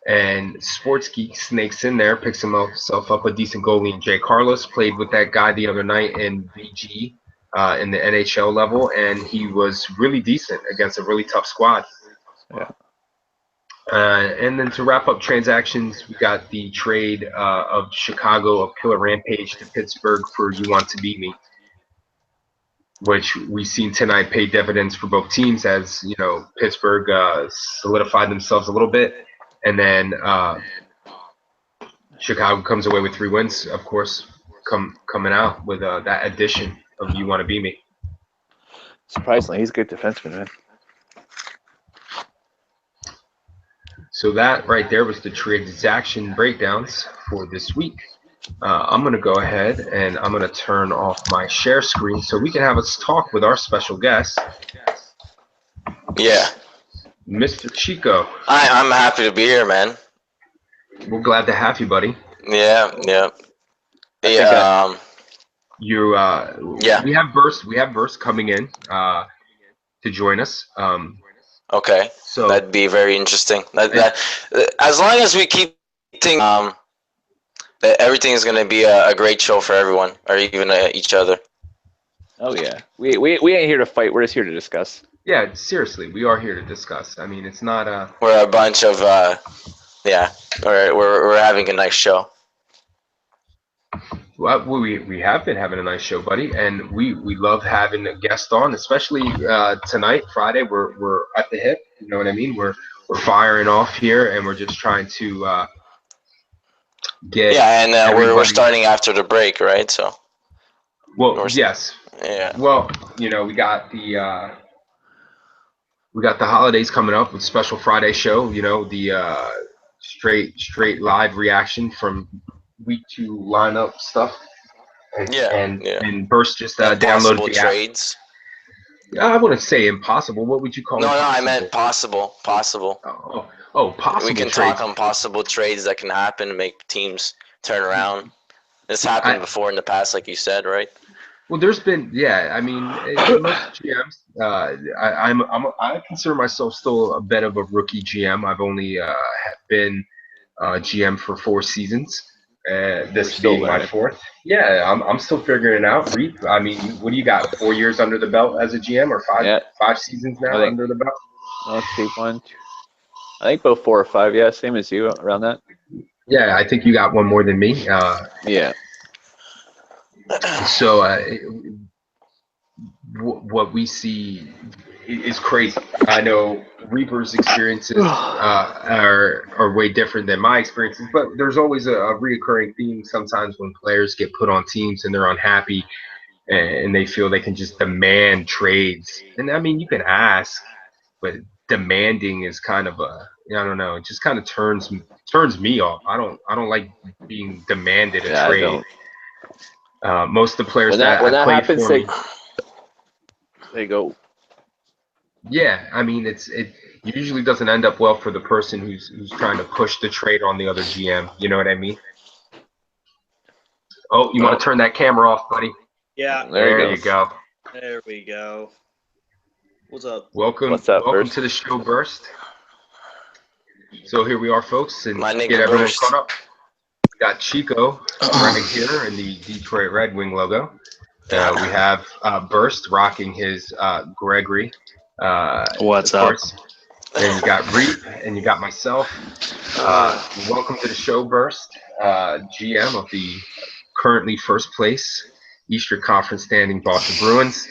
and Sports Geek snakes in there, picks himself up a decent goalie in Jay Carlos. Played with that guy the other night in VG in the NHL level, and he was really decent against a really tough squad. Yeah. And then to wrap up transactions, we got the trade of Chicago of Killer Rampage to Pittsburgh for You Want to Beat Me, which we've seen tonight pay dividends for both teams, as you know, Pittsburgh solidified themselves a little bit, and then Chicago comes away with 3 wins, of course, coming out with that addition of You Want to Beat Me. Surprisingly, he's a good defenseman, man. So that right there was the transaction breakdowns for this week. I'm going to go ahead and I'm going to turn off my share screen so we can have us talk with our special guest, Yeah. Mr. Chico. I'm happy to be here, man. We're glad to have you, buddy. Yeah. You Yeah. We have Burst coming in to join us. Okay. So That'd be very interesting. That as long as we keep thinking, that everything is gonna be a great show for everyone, or even each other. Oh yeah, we ain't here to fight. We're just here to discuss. yeah, seriously, we are here to discuss. I mean, it's not a. We're a bunch of yeah. We're having a nice show. Well, we have been having a nice show, buddy, and we love having a guest on, especially tonight, Friday. We're at the hip. You know what I mean? We're firing off here, and we're just trying to get. Yeah, and we're everybody- starting after the break, right? So. Well, yes. Yeah. Well, you know, we got the holidays coming up with special Friday show. You know, the straight live reaction from week 2 lineup stuff. And Burst just downloaded the trades. app. I wouldn't say impossible. What would you call it? No, I meant possible. Oh, possible. We can trades. talk on possible trades that can happen to make teams turn around. This happened before in the past, like you said, right? Well, there's been, I mean, most GMs. I consider myself still a bit of a rookie GM. I've only been GM for 4 seasons. This being my 4th. Yeah, I'm still figuring it out. Reap, I mean, what do you got? 4 years under the belt as a GM, or 5 seasons now under the belt? Let's see, 1, 2. I think about 4 or 5. Yeah, same as you, around that. Yeah, I think you got one more than me. Yeah. So what we see is crazy. I know Reaper's experiences are way different than my experiences, but there's always a reoccurring theme sometimes when players get put on teams and they're unhappy and they feel they can just demand trades. And I mean, you can ask, but demanding is kind of I don't know. It just kind of turns me off. I don't like being demanded a trade. Most of the players when that played happens, for me, they go. Yeah, I mean, it usually doesn't end up well for the person who's trying to push the trade on the other GM. You know what I mean? Oh, you want to turn that camera off, buddy? Yeah. There you go. There we go. What's up? Welcome to the show, Burst. So here we are, folks, and My nigga get everyone Burst. caught up. Got Chico right here in the Detroit Red Wing logo. We have Burst rocking his Gregory. What's of up? course. Then you got Reap, and you got myself. Welcome to the show, Burst, GM of the currently first place Eastern Conference standing Boston Bruins,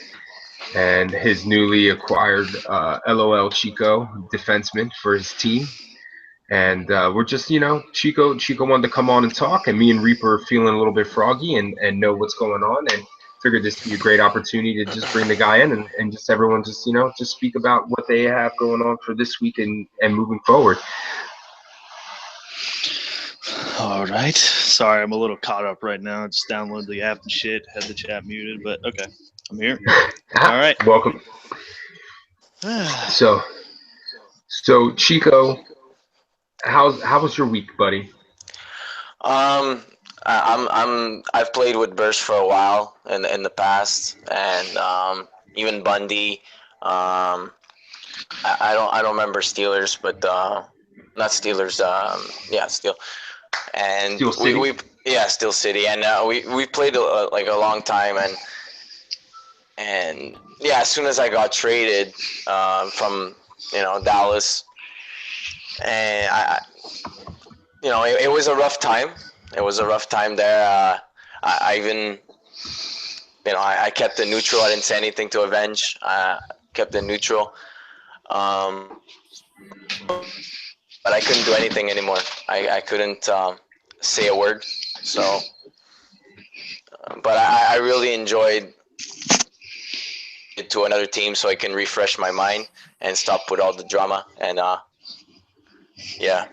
and his newly acquired LOL Chico defenseman for his team. And we're just, Chico wanted to come on and talk, and me and Reaper are feeling a little bit froggy and know what's going on, and figured this would be a great opportunity to just bring the guy in and just everyone just, just speak about what they have going on for this week and moving forward. All right. Sorry, I'm a little caught up right now. I just downloaded the app and shit. Had the chat muted, but okay, I'm here. All right. Welcome. So Chico, how was your week, buddy? I've played with Burst for a while in the past, and even Bundy. I don't remember Steelers, but not Steelers. Yeah, Steel. And Steel City? Steel City, and we played like a long time, and yeah, as soon as I got traded from Dallas, and it was a rough time. It was a rough time there. I even, I kept it neutral. I didn't say anything to avenge. Kept it neutral. But I couldn't do anything anymore. I couldn't say a word. So, but I really enjoyed it to another team so I can refresh my mind and stop with all the drama. And yeah.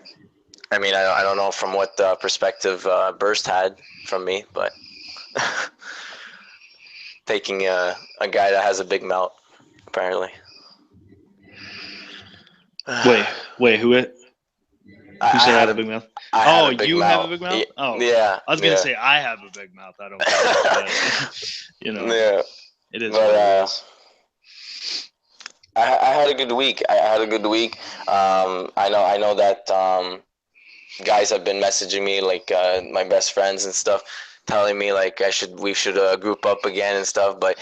I mean, I don't know from what perspective Burst had from me, but taking a guy that has a big mouth, apparently. Wait, who said I have a big mouth? Oh, you have a big mouth? Oh, yeah. I was gonna say I have a big mouth. I don't. Yeah. It is. But, what it is. I had a good week. I know that guys have been messaging me, like my best friends and stuff, telling me like we should group up again and stuff. But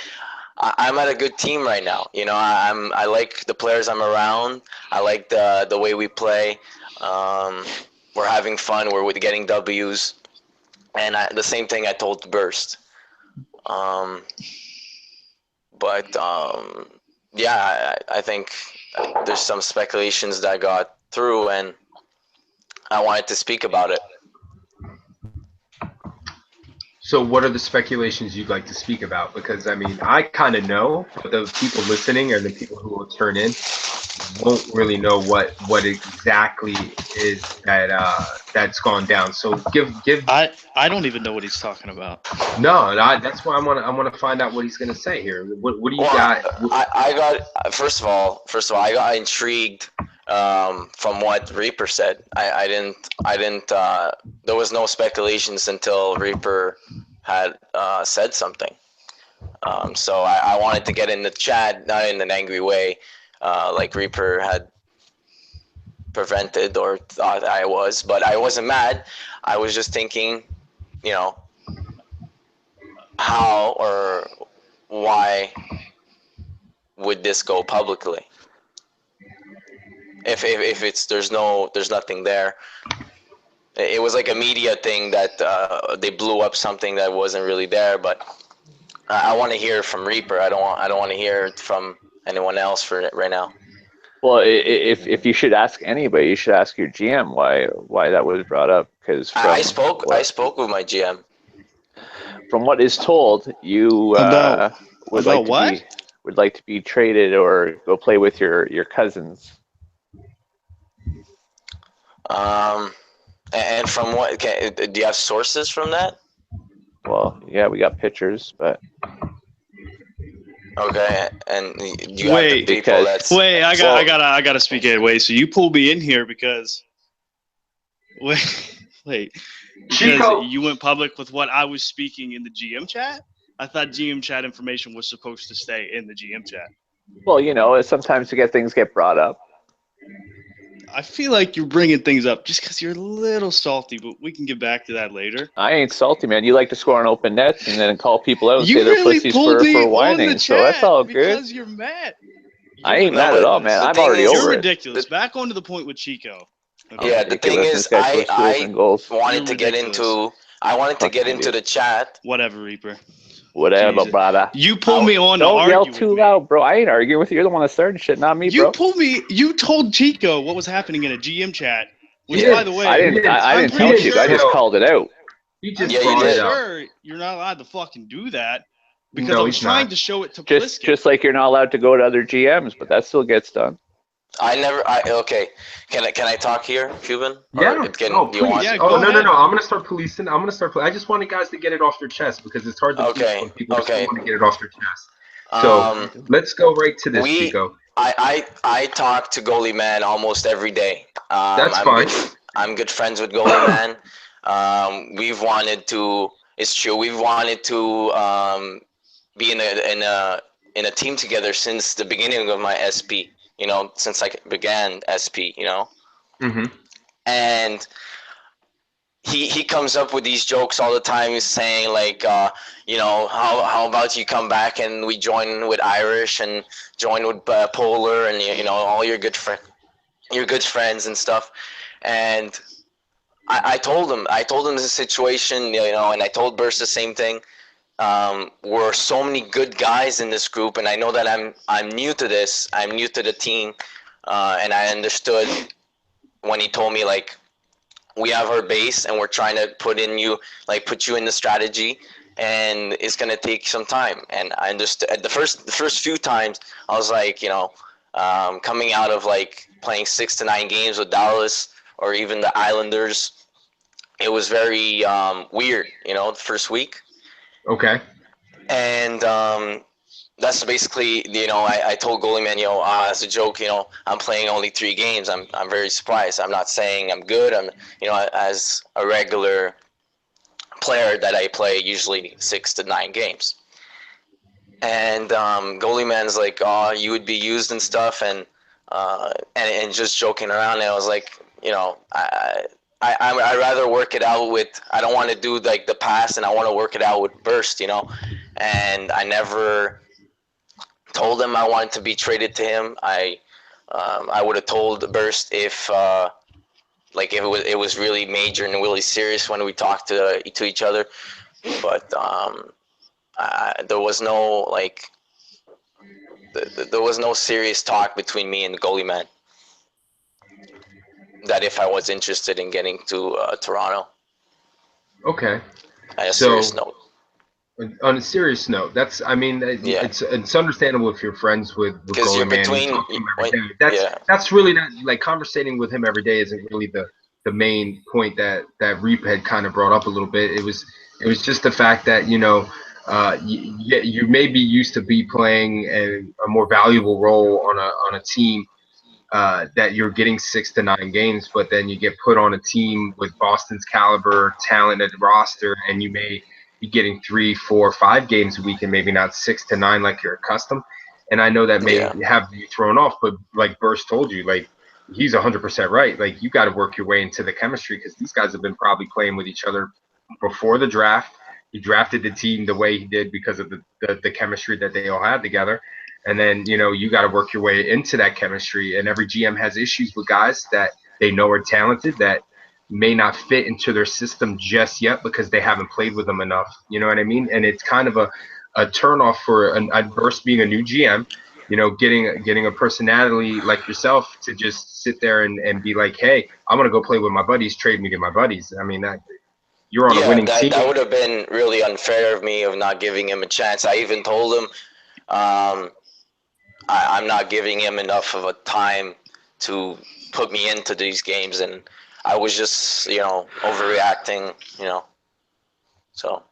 I'm at a good team right now. I like the players I'm around. I like the way we play. We're having fun. We're getting W's, and the same thing I told Burst. Yeah, I think there's some speculations that got through, and I wanted to speak about it. So what are the speculations you'd like to speak about? Because, I mean, I kind of know, but the people listening or the people who will turn in won't really know what exactly is that's gone down. So give. I don't even know what he's talking about. No, that's why I want to find out what he's going to say here. What do you got? I got first of all, I got intrigued from what Reaper said. I didn't. There was no speculations until Reaper had said something. So I wanted to get in the chat, not in an angry way, like Reaper had prevented or thought I was, but I wasn't mad. I was just thinking, how or why would this go publicly? If there's nothing there. It was like a media thing that they blew up something that wasn't really there. But I want to hear from Reaper. I don't want to hear it from anyone else for right now. Well, if you should ask anybody, you should ask your GM why that was brought up. Because I spoke with my GM. From what is told, you would like to be traded or go play with your cousins. And from what? Do you have sources from that? Well, yeah, we got pictures, but okay. And do you have the people that's I gotta speak in. Wait, so you pulled me in here because because Chico. you went public with what I was speaking in the GM chat? I thought GM chat information was supposed to stay in the GM chat. Well, sometimes things get brought up. I feel like you're bringing things up just because you're a little salty, but we can get back to that later. I ain't salty, man. You like to score on open nets and then call people out and You say they're really pussies pulled me for on the whining. So that's chat all good. because you're mad. I You're ain't mad at all, man. ridiculous. I'm The thing already is- You're over it. ridiculous. Back onto the point with Chico. Okay. Yeah, the thing Ridiculous. is, This guy scores 2 open goals. wanted You're to get ridiculous. into. I wanted to Fuck get you, into dude. the chat. Whatever, Reaper. Whatever, Jesus. brother. You pulled me on to Don't argue yell with too me. loud, bro. I ain't arguing with you. You're the one that started shit, not me, You bro. pulled me. You told Chico what was happening in a GM chat. Which, Yeah, by the way, I didn't I'm tell pretty Chico. I just sure- called it out. He just Yeah, you brought did. it up. sure you're not allowed to fucking do that because No, I was he's trying not. to show it to Just Pliskin. like you're not allowed to go to other GMs, but that still gets done. Okay. Can I talk here, Cuban? Yeah. Do you Please. want? Yeah, Oh, go no. ahead. I'm gonna start policing. I just wanted guys to get it off their chest because it's hard to police Okay, when people just okay. want to get it off their chest. So let's go right to this, Chico. I talk to Goalie Man almost every day. That's fine. I'm good friends with Goalie Man. We've wanted to. It's true. We've wanted to be in a team together since the beginning of my SP. You know, since I began SP. You know, Mm-hmm. and he comes up with these jokes all the time. He's saying like, you know, how about you come back and we join with Irish and join with Polar and you know all your good friends and stuff. And I told him the situation, you know, and I told Burst the same thing. We're so many good guys in this group, and I know that I'm new to this. I'm new to the team, and I understood when he told me like, we have our base and we're trying to put you in the strategy, and it's gonna take some time. And I understood at the first few times I was like, you know, coming out of like playing 6 to 9 games with Dallas or even the Islanders, it was very weird, you know, the first week. Okay. And that's basically, you know, I told Goalie Man, you know, as a joke, you know, I'm playing only 3 games. I'm very surprised. I'm not saying I'm good. I'm, you know, as a regular player that I play usually 6 to 9 games. And Goalie Man's like, oh, you would be used and stuff, and just joking around. And I was like, you know, I rather work it out with. I don't want to do like the pass, and I want to work it out with Burst, you know. And I never told him I wanted to be traded to him. I would have told Burst if like if it was really major and really serious when we talked to each other, but there was no like there was no serious talk between me and the Goalie Man that if I was interested in getting to Toronto. Okay. On a serious note. On a serious note, that's, I mean, Yeah. it's understandable if you're friends with Because you're Goalie Man and between. talk to him every day. That's really not, like, conversating with him every day isn't really the main point that Reap had kind of brought up a little bit. It was just the fact that, you know, you may be used to be playing a more valuable role on a team that you're getting 6 to 9 games, but then you get put on a team with Boston's caliber, talented roster, and you may be getting 3, 4, 5 games a week and maybe not 6 to 9 like you're accustomed. And I know that may have you thrown off, but like Burst told you, like, he's 100% right. Like, you got to work your way into the chemistry because these guys have been probably playing with each other before the draft. He drafted the team the way he did because of the chemistry that they all had together. And then, you know, you got to work your way into that chemistry. And every GM has issues with guys that they know are talented that may not fit into their system just yet because they haven't played with them enough. You know what I mean? And it's kind of a turnoff for a Burst being a new GM, you know, getting a personality like yourself to just sit there and be like, hey, I'm going to go play with my buddies, trade me to my buddies. I mean, that you're on a winning team. That would have been really unfair of me of not giving him a chance. I even told him I'm not giving him enough of a time to put me into these games, and I was just, you know, overreacting, you know. So.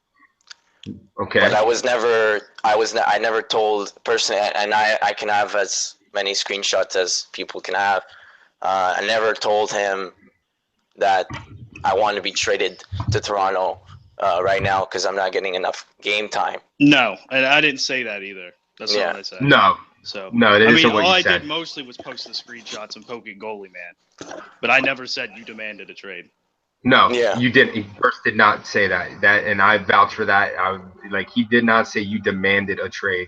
Okay. But I never told personally, and I can have as many screenshots as people can have. I never told him that I want to be traded to Toronto right now because I'm not getting enough game time. No, and I didn't say that either. That's not what I said. No, So No, that I isn't mean, what all you I said. did mostly was post the screenshots and poke at goalie man, but I never said you demanded a trade. No, Yeah. you didn't. He first did not say that. And I vouch for that. He did not say you demanded a trade,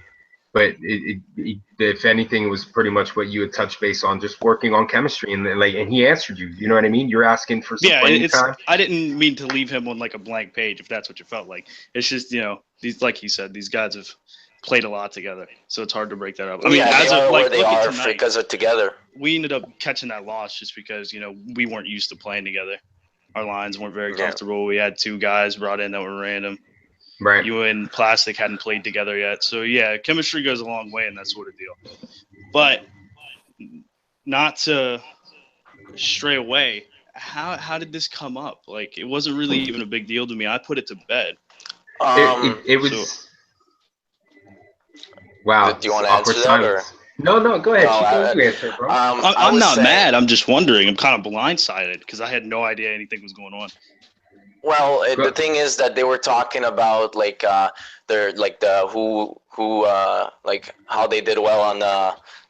but if anything, it was pretty much what you had touched base on, just working on chemistry, and he answered you. You know what I mean? You're asking for some Yeah, playing time. I didn't mean to leave him on like a blank page if that's what you felt like. It's just these, like he said, these guys have played a lot together, so it's hard to break that up. I mean, yeah, as they of are where like they look at are tonight, because of together. we ended up catching that loss just because we weren't used to playing together. Our lines weren't very comfortable. We had two guys brought in that were random. Right. You and Plastic hadn't played together yet, so yeah, chemistry goes a long way in that sort of deal. But not to stray away. How did this come up? Like, it wasn't really even a big deal to me. I put it to bed. It was. Wow. Do you want to awkward answer that, silence. No, go ahead. No, you answer it, bro. I'm not mad. I'm just wondering. I'm kind of blindsided because I had no idea anything was going on. Well, the thing is that they were talking about like their like the who like how they did well on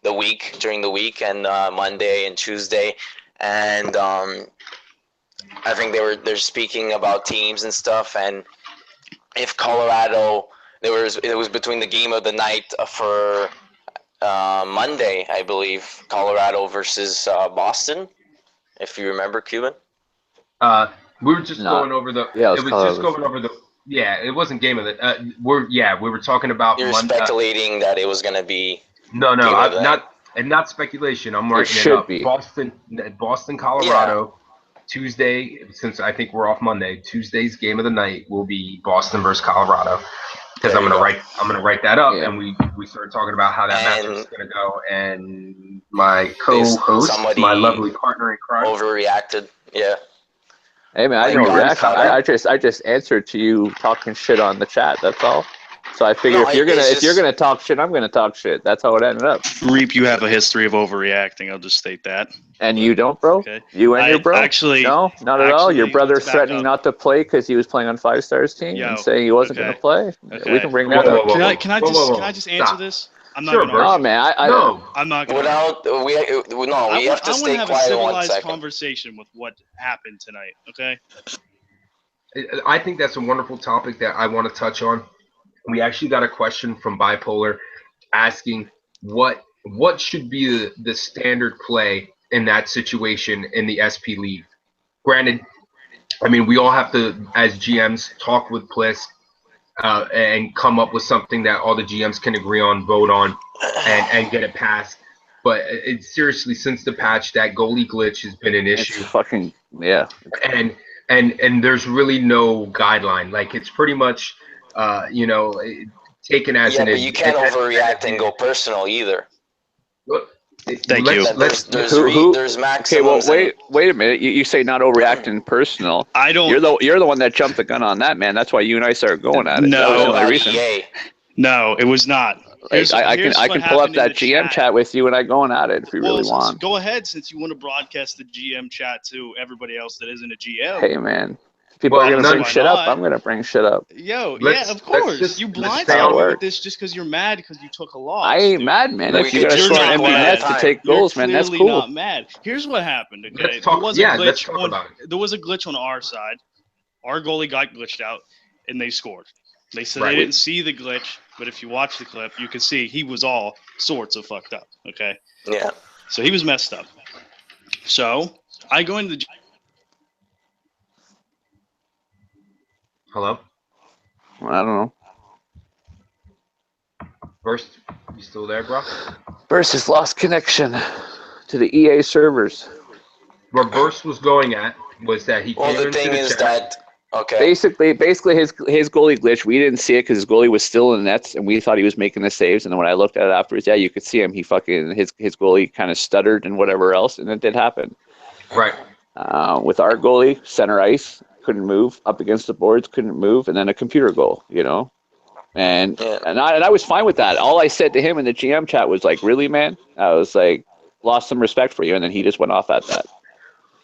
the week during the week and Monday and Tuesday, and I think they're speaking about teams and stuff, and if Colorado it was between the game of the night for Monday, I believe, Colorado versus Boston, if you remember, Cuban. We were just going over the. Yeah, it was just going over the. Yeah, it wasn't game of the. We were talking about. You're speculating that it was gonna be. No, I'm not speculation. I'm writing it up. Be. Boston, Colorado. Yeah. Tuesday, since I think we're off Monday. Tuesday's game of the night will be Boston versus Colorado. Because I'm gonna write that up, and we started talking about how that matchup is gonna go, and my co-host, my lovely partner in crime, overreacted. Yeah. Hey man, I didn't react. I just answered to you talking shit on the chat. That's all. So I figure if you're gonna talk shit, I'm gonna talk shit. That's how it ended up. Reap, you have a history of overreacting. I'll just state that. And you don't, bro. Okay. You and your bro. Actually, no, not at all. Your brother threatening not to play because he was playing on 5 Stars team and saying he wasn't gonna play. Okay. We can bring that up. Can I just answer this? I'm not gonna. Oh man, I'm not gonna. We have to stay quiet. I want to have a civilized conversation with what happened tonight. Okay. I think that's a wonderful topic that I want to touch on. We actually got a question from Bipolar asking what should be the standard play in that situation in the SP League. Granted, I mean, we all have to, as GMs, talk with Plisk and come up with something that all the GMs can agree on, vote on, and get it passed. But seriously, since the patch, that goalie glitch has been an issue. It's fucking, yeah. And there's really no guideline. Like, it's pretty much, taken as an. Yeah, but you can't overreact and go personal either. Thank you. There's maximums. Okay, well, wait a minute. You say not overreacting personal. I don't. You're the one that jumped the gun on that, man. That's why you and I started going at it. No, that was the only reason. No, it was not. I can pull up that GM chat with you and I going at it if you really want. Go ahead, since you want to broadcast the GM chat to everybody else that isn't a GM. Hey, man. People are going to bring shit up. I'm going to bring shit up. Yeah, of course. You blindsided me with this just because you're mad because you took a loss. I ain't mad, man. If you're going to score empty nets to take goals, man, that's cool. You're not mad. Here's what happened, okay? Let's talk about it. There was a glitch on our side. Our goalie got glitched out, and they scored. They said they didn't see the glitch, but if you watch the clip, you can see he was all sorts of fucked up, okay? Yeah. So he was messed up. So I go into the... Hello? I don't know. Burst, you still there, bro? Burst has lost connection to the EA servers. Where Burst was going at was that he came into the thing is that... Okay. Basically, his goalie glitch. We didn't see it because his goalie was still in the nets, and we thought he was making the saves. And then when I looked at it afterwards, yeah, you could see him. He his goalie kind of stuttered and whatever else, and it did happen. Right. With our goalie, center ice couldn't move, up against the boards couldn't move, and then a computer goal. And I was fine with that. All I said to him in the GM chat was like, "Really, man?" I was like, lost some respect for you, and then he just went off at that.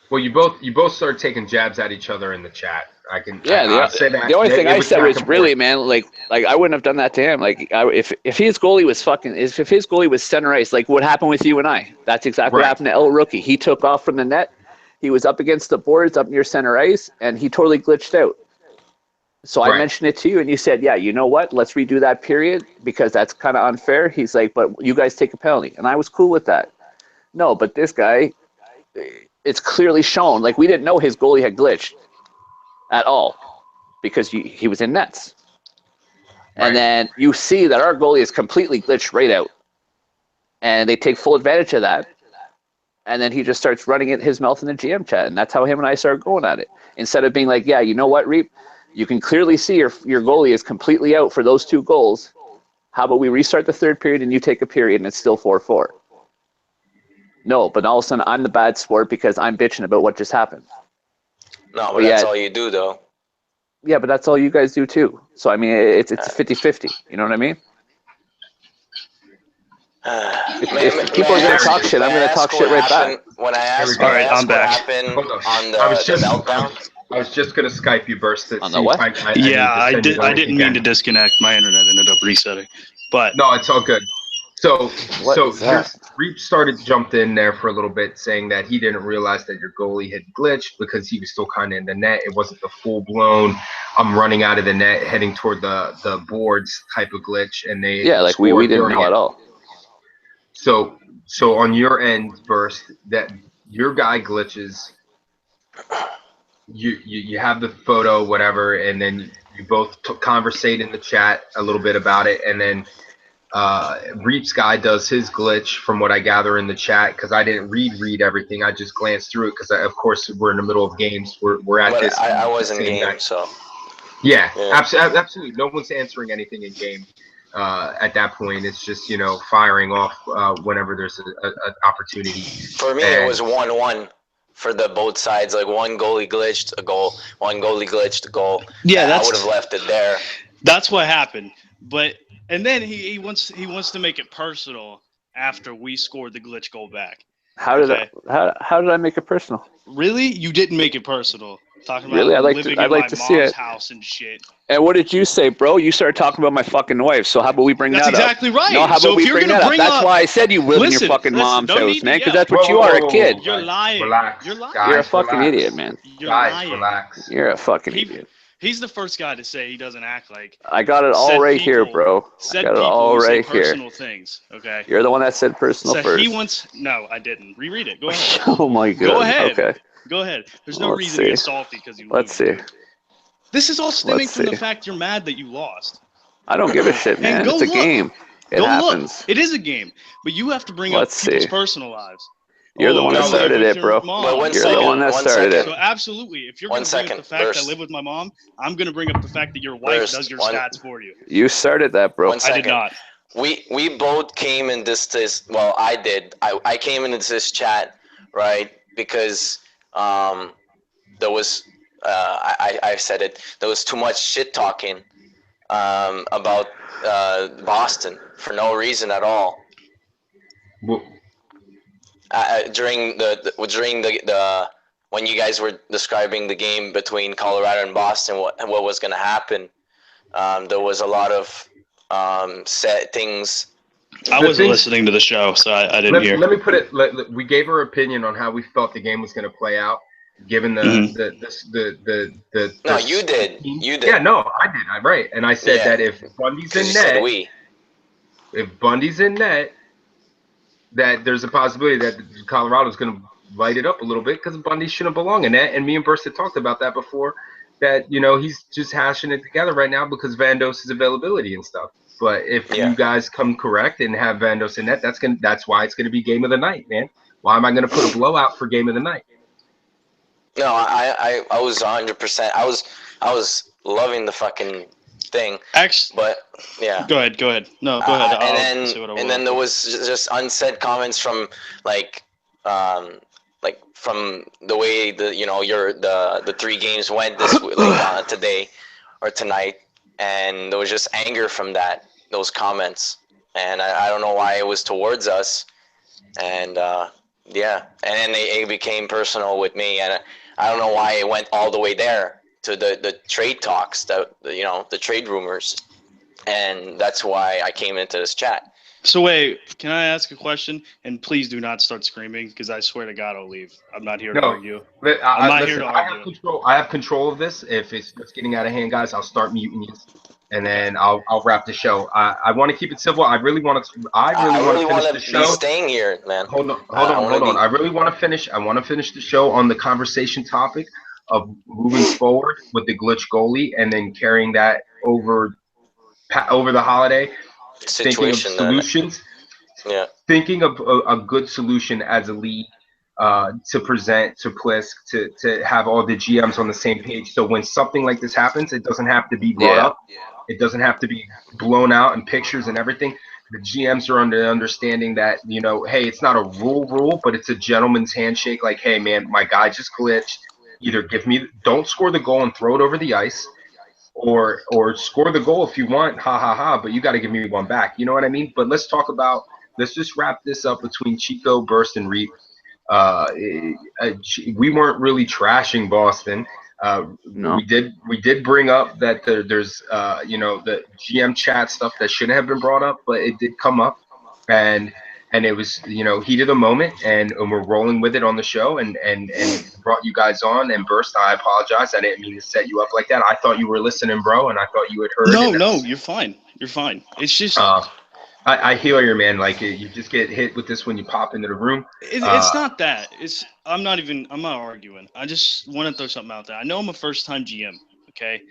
Well, you both started taking jabs at each other in the chat. I can Yeah, say that. the only thing It I said back was and really, forth. man, like I wouldn't have done that to him. Like if his goalie was if his goalie was center ice, like what happened with you and I, that's exactly what Right. happened to El Rookie. He took off from the net, he was up against the boards, up near center ice, and he totally glitched out. So I Right. mentioned it to you, and you said, yeah, you know what? Let's redo that period because that's kind of unfair. He's like, but you guys take a penalty, and I was cool with that. No, but this guy, it's clearly shown. Like we didn't know his goalie had glitched at all because he was in nets. And Right. then you see that our goalie is completely glitched right out. And they take full advantage of that. And then he just starts running at his mouth in the GM chat. And that's how him and I started going at it. Instead of being like, yeah, you know what, Reap? You can clearly see your goalie is completely out for those 2 goals. How about we restart the third period and you take a period and it's still 4-4? No, but all of a sudden I'm the bad sport because I'm bitching about what just happened. No, but But that's yet, all you do, though. yeah, but that's all you guys do too. So, I mean, it's 50-50. You know what I mean? If people are going to talk shit, I'm going to talk shit right back. When I Here we asked, go. All right, I'm what back. happened Hold on. on I was the just meltdown. I was just gonna Skype you, Burst. On the what? Yeah, I need to send you the I link didn't mean to again. disconnect. My internet ended up resetting. But No, it's all good. So What is that? Reap jumped in there for a little bit, saying that he didn't realize that your goalie had glitched because he was still kind of in the net. It wasn't the full blown, I'm running out of the net, heading toward the boards type of glitch, and they Yeah, like we scored didn't during know it. at all. So on your end, Burst, that your guy glitches. You have the photo, whatever, and then you both conversate in the chat a little bit about it, and then Reap's guy does his glitch from what I gather in the chat because I didn't read everything. I just glanced through it because of course we're in the middle of games. We're at But this. I was in same game, night. so Yeah, yeah. absolutely. No one's answering anything in game. At that point, it's just firing off whenever there's an opportunity. For me, it was 1-1 for the both sides. Like one goalie glitched a goal, one goalie glitched a goal. yeah, I would have left it there. that's what happened. But and then he wants to make it personal after we scored the glitch goal back. How did Okay. how did I make it personal? Really? You didn't make it personal. Talking about Really? I'd living in like my to see mom's it. house and shit. And what did you say, bro? You started talking about my fucking wife. So how about we bring That's that exactly up? right. No, how about So if we you're bring gonna that up? bring That's up- why I said you live in your fucking mom's no house, need man. to Because yell. that's what you are, a kid. You're lying. Relax. You're lying. Guys, You're a fucking relax. idiot, man. You're Guys, lying. relax. You're a fucking He- idiot. He's the first guy to say he doesn't act like. I got it all said right here, people- bro. I Said got it people all who say right here. personal things. Okay. You're the one that said personal So first. he wants. No, I didn't. Reread it. Go ahead. Oh my god. Go ahead. Okay. Go ahead. There's no Let's reason to get see. salty because you Let's lose. see. This is all stemming Let's from the see. fact you're mad that you lost. I don't give a shit, And man. go It's a look. game. It Go happens. look. It is a game, but you have to bring Let's up people's see. personal lives. You're the one that I live started with it, your bro. mom. But one You're second, the one that one started second. So absolutely, if you're One going to bring up second, the fact Burst. I live with my mom, I'm going to bring up the fact that your wife Burst, does your one- stats for you. You started that, bro. One I did second. not. We both came in this well, I did. I came into this chat, right? Because there was I said it. There was too much shit talking about Boston for no reason at all. Well, During the when you guys were describing the game between Colorado and Boston, what was going to happen, there was a lot of set things. I The wasn't thing- listening to the show, so I didn't hear. Let me put it. We gave our opinion on how we felt the game was going to play out, given Mhm. the No, you did. You did. Yeah, no, I did. I'm right, and I said Yeah. that if Bundy's You in said net, we. that there's a possibility that Colorado's going to light it up a little bit because Bundy shouldn't belong in net. And me and Burst had talked about that before. That he's just hashing it together right now because Vandos's availability and stuff. But if Yeah. you guys come correct and have Vandos in net, that's why it's gonna be game of the night, man. Why am I gonna put a blowout for game of the night? No, I was 100%. I was loving the fucking thing, Actually, but yeah. go ahead. No, go ahead. And say what I then want. there was just unsaid comments from like from the way the 3 games went this today or tonight, and there was just anger from those comments, and I don't know why it was towards us, and yeah, and then it became personal with me, and I don't know why it went all the way there to the trade talks that the trade rumors, and that's why I came into this chat. So wait, can I ask a question? And please do not start screaming, because I swear to God I'll leave. I'm not here to No, argue. I'm not here to I have argue. control. I have control of this. If it's getting out of hand, guys, I'll start muting you, and then I'll wrap the show. I want to keep it simple. I really want to. I I really really want want to finish the to be show. staying here, man. Hold on, I hold wanna on. be- I really want to finish. I want to finish the show on the conversation topic of moving forward with the glitch goalie, and then carrying that over the holiday. Thinking of Situation then. solutions. Yeah. Thinking of a good solution as a league to present to Plisk to have all the GMs on the same page. So when something like this happens, it doesn't have to be brought Yeah. up. It doesn't have to be blown out in pictures and everything. The GMs are under understanding that, hey, it's not a rule, but it's a gentleman's handshake. Like, hey, man, my guy just glitched. Either don't score the goal and throw it over the ice, or score the goal if you want, ha ha ha, but you got to give me one back. You know what I mean? But let's just wrap this up between Chico, Burst, and Reap. We weren't really trashing Boston. No. We did bring up that there's the GM chat stuff that shouldn't have been brought up, but it did come up, and it was heat of the moment, and we're rolling with it on the show, and brought you guys on. And Burst, I apologize, I didn't mean to set you up like that. I thought you were listening, bro, and I thought you had heard. No, you're fine. You're fine. It's just I hear you, man. Like, you just get hit with this when you pop into the room. it's not that. I'm not arguing. I just want to throw something out there. I know I'm a first-time GM, okay,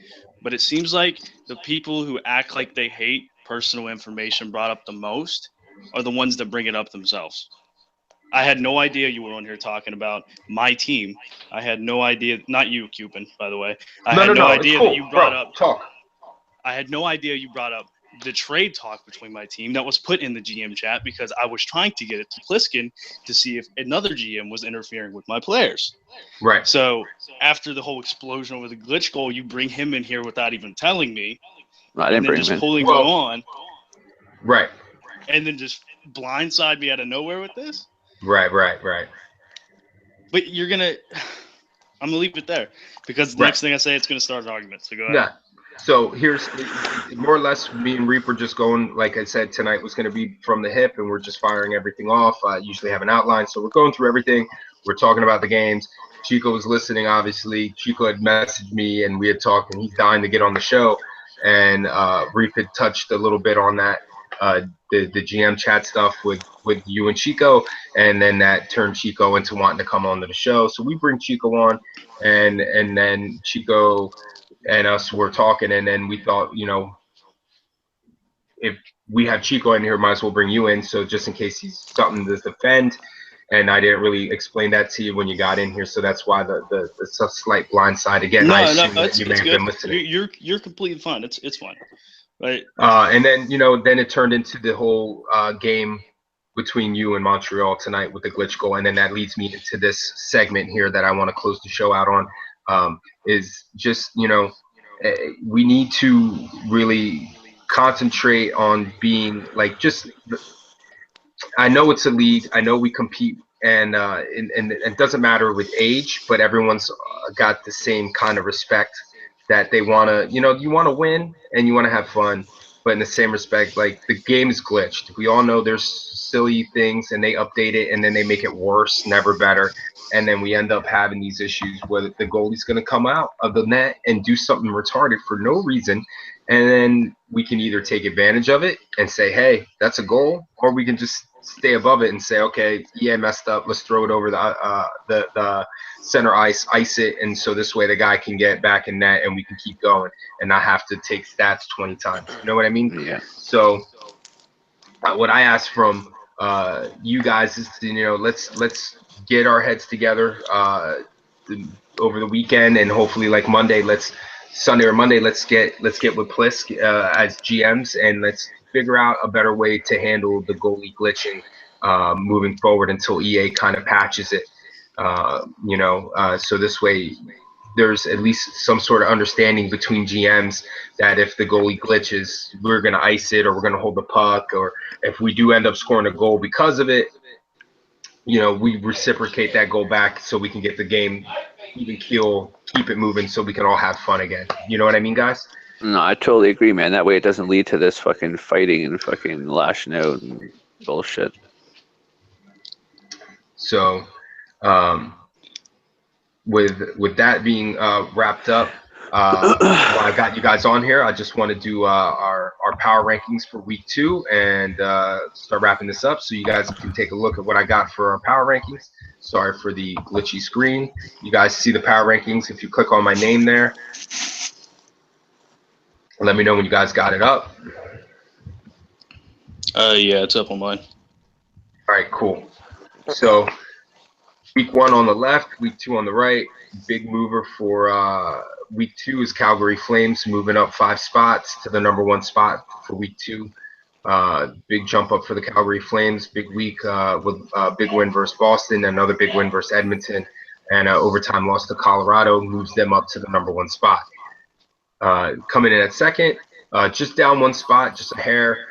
but it seems like the people who act like they hate personal information brought up the most are the ones that bring it up themselves. I had no idea you were on here talking about my team. I had no idea. Not you, Cuban, by the way. I had no idea it's cool. that you brought up. Talk. I had no idea you brought up the trade talk between my team that was put in the GM chat, because I was trying to get it to Pliskin to see if another GM was interfering with my players. Right. So after the whole explosion over the glitch goal, you bring him in here without even telling me, I didn't bring him in. pulling you on, Right. and then just blindside me out of nowhere with this. Right. But I'm gonna leave it there, because the next thing I say, it's gonna start an argument. So go ahead. Yeah. So here's more or less me and Reaper just going, like I said, tonight was going to be from the hip, and we're just firing everything off. I usually have an outline. So we're going through everything. We're talking about the games. Chico was listening, obviously. Chico had messaged me, and we had talked, and he's dying to get on the show. And Reap had touched a little bit on that, the GM chat stuff with you and Chico, and then that turned Chico into wanting to come on to the show. So we bring Chico on, and then Chico and us were talking, and then we thought, if we have Chico in here, might as well bring you in, so just in case he's something to defend. And I didn't really explain that to you when you got in here, so that's why the slight blind side again. I assume that you may have been listening. You're completely fine. It's fine, right? And then then it turned into the whole game between you and Montreal tonight with the glitch goal, and then that leads me into this segment here that I want to close the show out on. Is just we need to really concentrate on being like I know it's a league. I know we compete, and it doesn't matter with age, but everyone's got the same kind of respect that they want to, you want to win and you want to have fun, but in the same respect, like, the game is glitched. We all know there's silly things, and they update it and then they make it worse, never better. And then we end up having these issues where the goalie's going to come out of the net and do something retarded for no reason. And then we can either take advantage of it and say, hey, that's a goal, or we can just stay above it and say, okay, yeah, messed up. Let's throw it over the center ice it. And so this way the guy can get back in net and we can keep going and not have to take stats 20 times. You know what I mean? Yeah. So what I ask from you guys is to, let's get our heads together over the weekend, and hopefully like Sunday or Monday, let's get with Plisk as GMs, and let's figure out a better way to handle the goalie glitching moving forward until EA kind of patches it. So this way there's at least some sort of understanding between GMs that if the goalie glitches, we're going to ice it, or we're going to hold the puck, or if we do end up scoring a goal because of it, we reciprocate that goal back so we can get the game even keel keep it moving so we can all have fun again. You know what I mean, guys? No, I totally agree, man. That way it doesn't lead to this fucking fighting and fucking lashing out and bullshit. So, with that being wrapped up, while I got you guys on here, I just want to do our power rankings for week 2 and start wrapping this up so you guys can take a look at what I got for our power rankings. Sorry for the glitchy screen. You guys see the power rankings if you click on my name there. Let me know when you guys got it up. Yeah, it's up on mine. All right, cool. So week 1 on the left, week 2 on the right. Big mover for week 2 is Calgary Flames, moving up 5 spots to the number 1 spot for week 2. Big jump up for the Calgary Flames. Big week with a big win versus Boston, another big win versus Edmonton, and overtime loss to Colorado moves them up to the number 1 spot. Coming in at second, just down 1 spot, just a hair.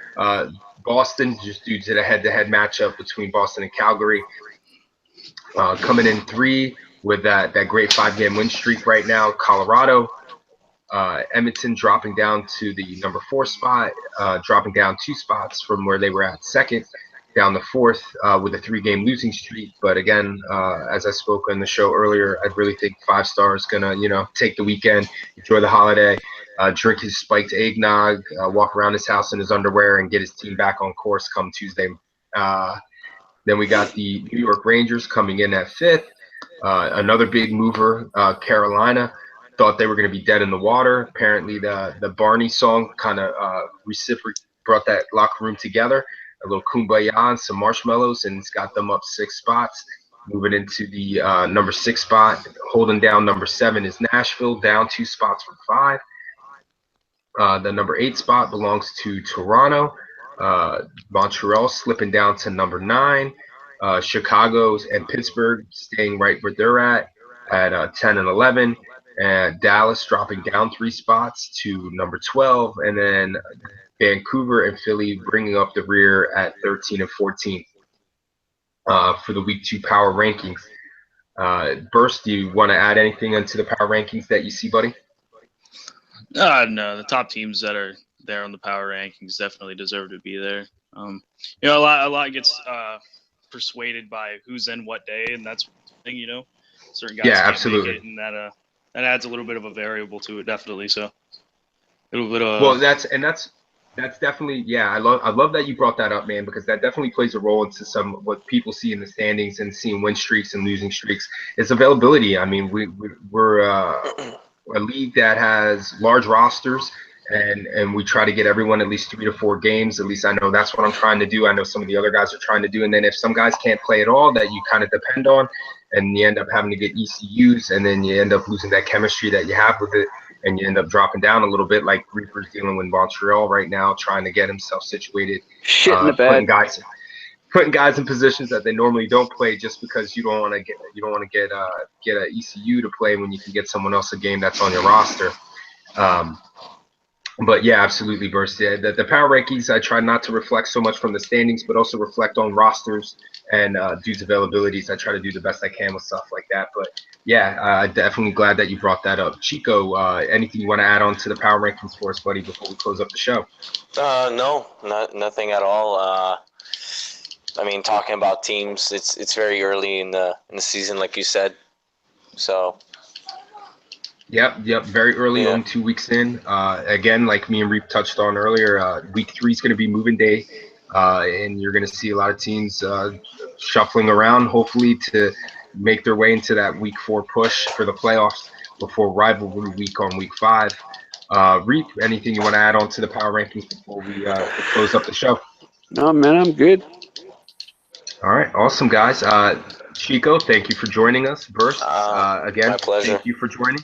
Boston, just due to the head-to-head matchup between Boston and Calgary. Coming in 3 with that great 5-game win streak right now, Colorado. Edmonton dropping down to the number 4 spot, dropping down 2 spots from where they were at second, down the 4th with a 3-game losing streak. But again, as I spoke on the show earlier, I really think 5 Star is gonna, take the weekend, enjoy the holiday, drink his spiked eggnog, walk around his house in his underwear, and get his team back on course come Tuesday. Then we got the New York Rangers coming in at 5th. Another big mover, Carolina. Thought they were going to be dead in the water. Apparently, the Barney song kind of brought that locker room together. A little kumbaya and some marshmallows, and it's got them up 6 spots. Moving into the number 6 spot, holding down number 7 is Nashville, down 2 spots from 5. The number 8 spot belongs to Toronto. Montreal slipping down to number 9. Chicago and Pittsburgh staying right where they're at 10 and 11. And Dallas dropping down 3 spots to number 12. And then Vancouver and Philly bringing up the rear at 13 and 14 for the week 2 power rankings. Burst, do you want to add anything into the power rankings that you see, buddy? No, the top teams that are there on the power rankings definitely deserve to be there. A lot gets persuaded by who's in what day, and that's the thing, certain guys can't absolutely. make it, and that adds a little bit of a variable to it, definitely. So a little bit of well, that's definitely I love that you brought that up, man, because that definitely plays a role into some what people see in the standings and seeing win streaks and losing streaks. It's availability. I mean, we're a league that has large rosters, and we try to get everyone at least 3 to 4 games. At least I know that's what I'm trying to do. I know some of the other guys are trying to do. And then if some guys can't play at all, that you kind of depend on, and you end up having to get ECUs, and then you end up losing that chemistry that you have with it, and you end up dropping down a little bit, like Reaper's dealing with Montreal right now, trying to get himself situated. Shit in the bed. Putting guys in positions that they normally don't play just because you don't want to get a ECU to play when you can get someone else a game that's on your roster. But yeah, absolutely, Burst. Yeah, the power rankings, I try not to reflect so much from the standings, but also reflect on rosters and dudes' availabilities. I try to do the best I can with stuff like that. But yeah, I'm definitely glad that you brought that up. Chico, anything you want to add on to the power rankings for us, buddy, before we close up the show? No, nothing at all. I mean, talking about teams, it's very early in the season, like you said. So. Yep. Very early, only 2 weeks in. Again, like me and Reap touched on earlier, week 3 is going to be moving day, and you're going to see a lot of teams shuffling around, hopefully to make their way into that week 4 push for the playoffs before rivalry week on week 5. Reap, anything you want to add on to the power rankings before we close up the show? No, man, I'm good. All right, awesome, guys. Chico, thank you for joining us. Burst, again, my pleasure. Thank you for joining.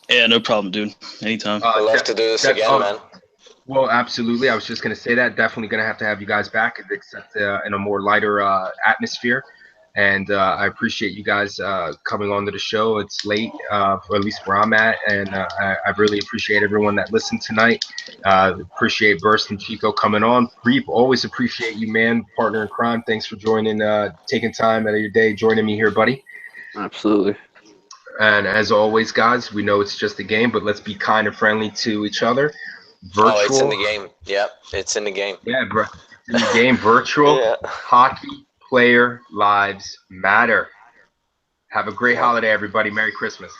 Yeah, no problem, dude. Anytime. I'd love to do this again, man. Well, absolutely. I was just going to say that. Definitely going to have you guys back, except in a more lighter atmosphere. And I appreciate you guys coming on to the show. It's late, or at least where I'm at. And I really appreciate everyone that listened tonight. Appreciate Burst and Chico coming on. Reap, always appreciate you, man. Partner in crime. Thanks for joining, taking time out of your day, joining me here, buddy. Absolutely. And as always, guys, we know it's just a game, but let's be kind and friendly to each other. Virtual. Oh, it's in the game. Yep, it's in the game. Yeah, bro. It's in the game. Virtual Yeah. hockey player lives matter. Have a great holiday, everybody. Merry Christmas.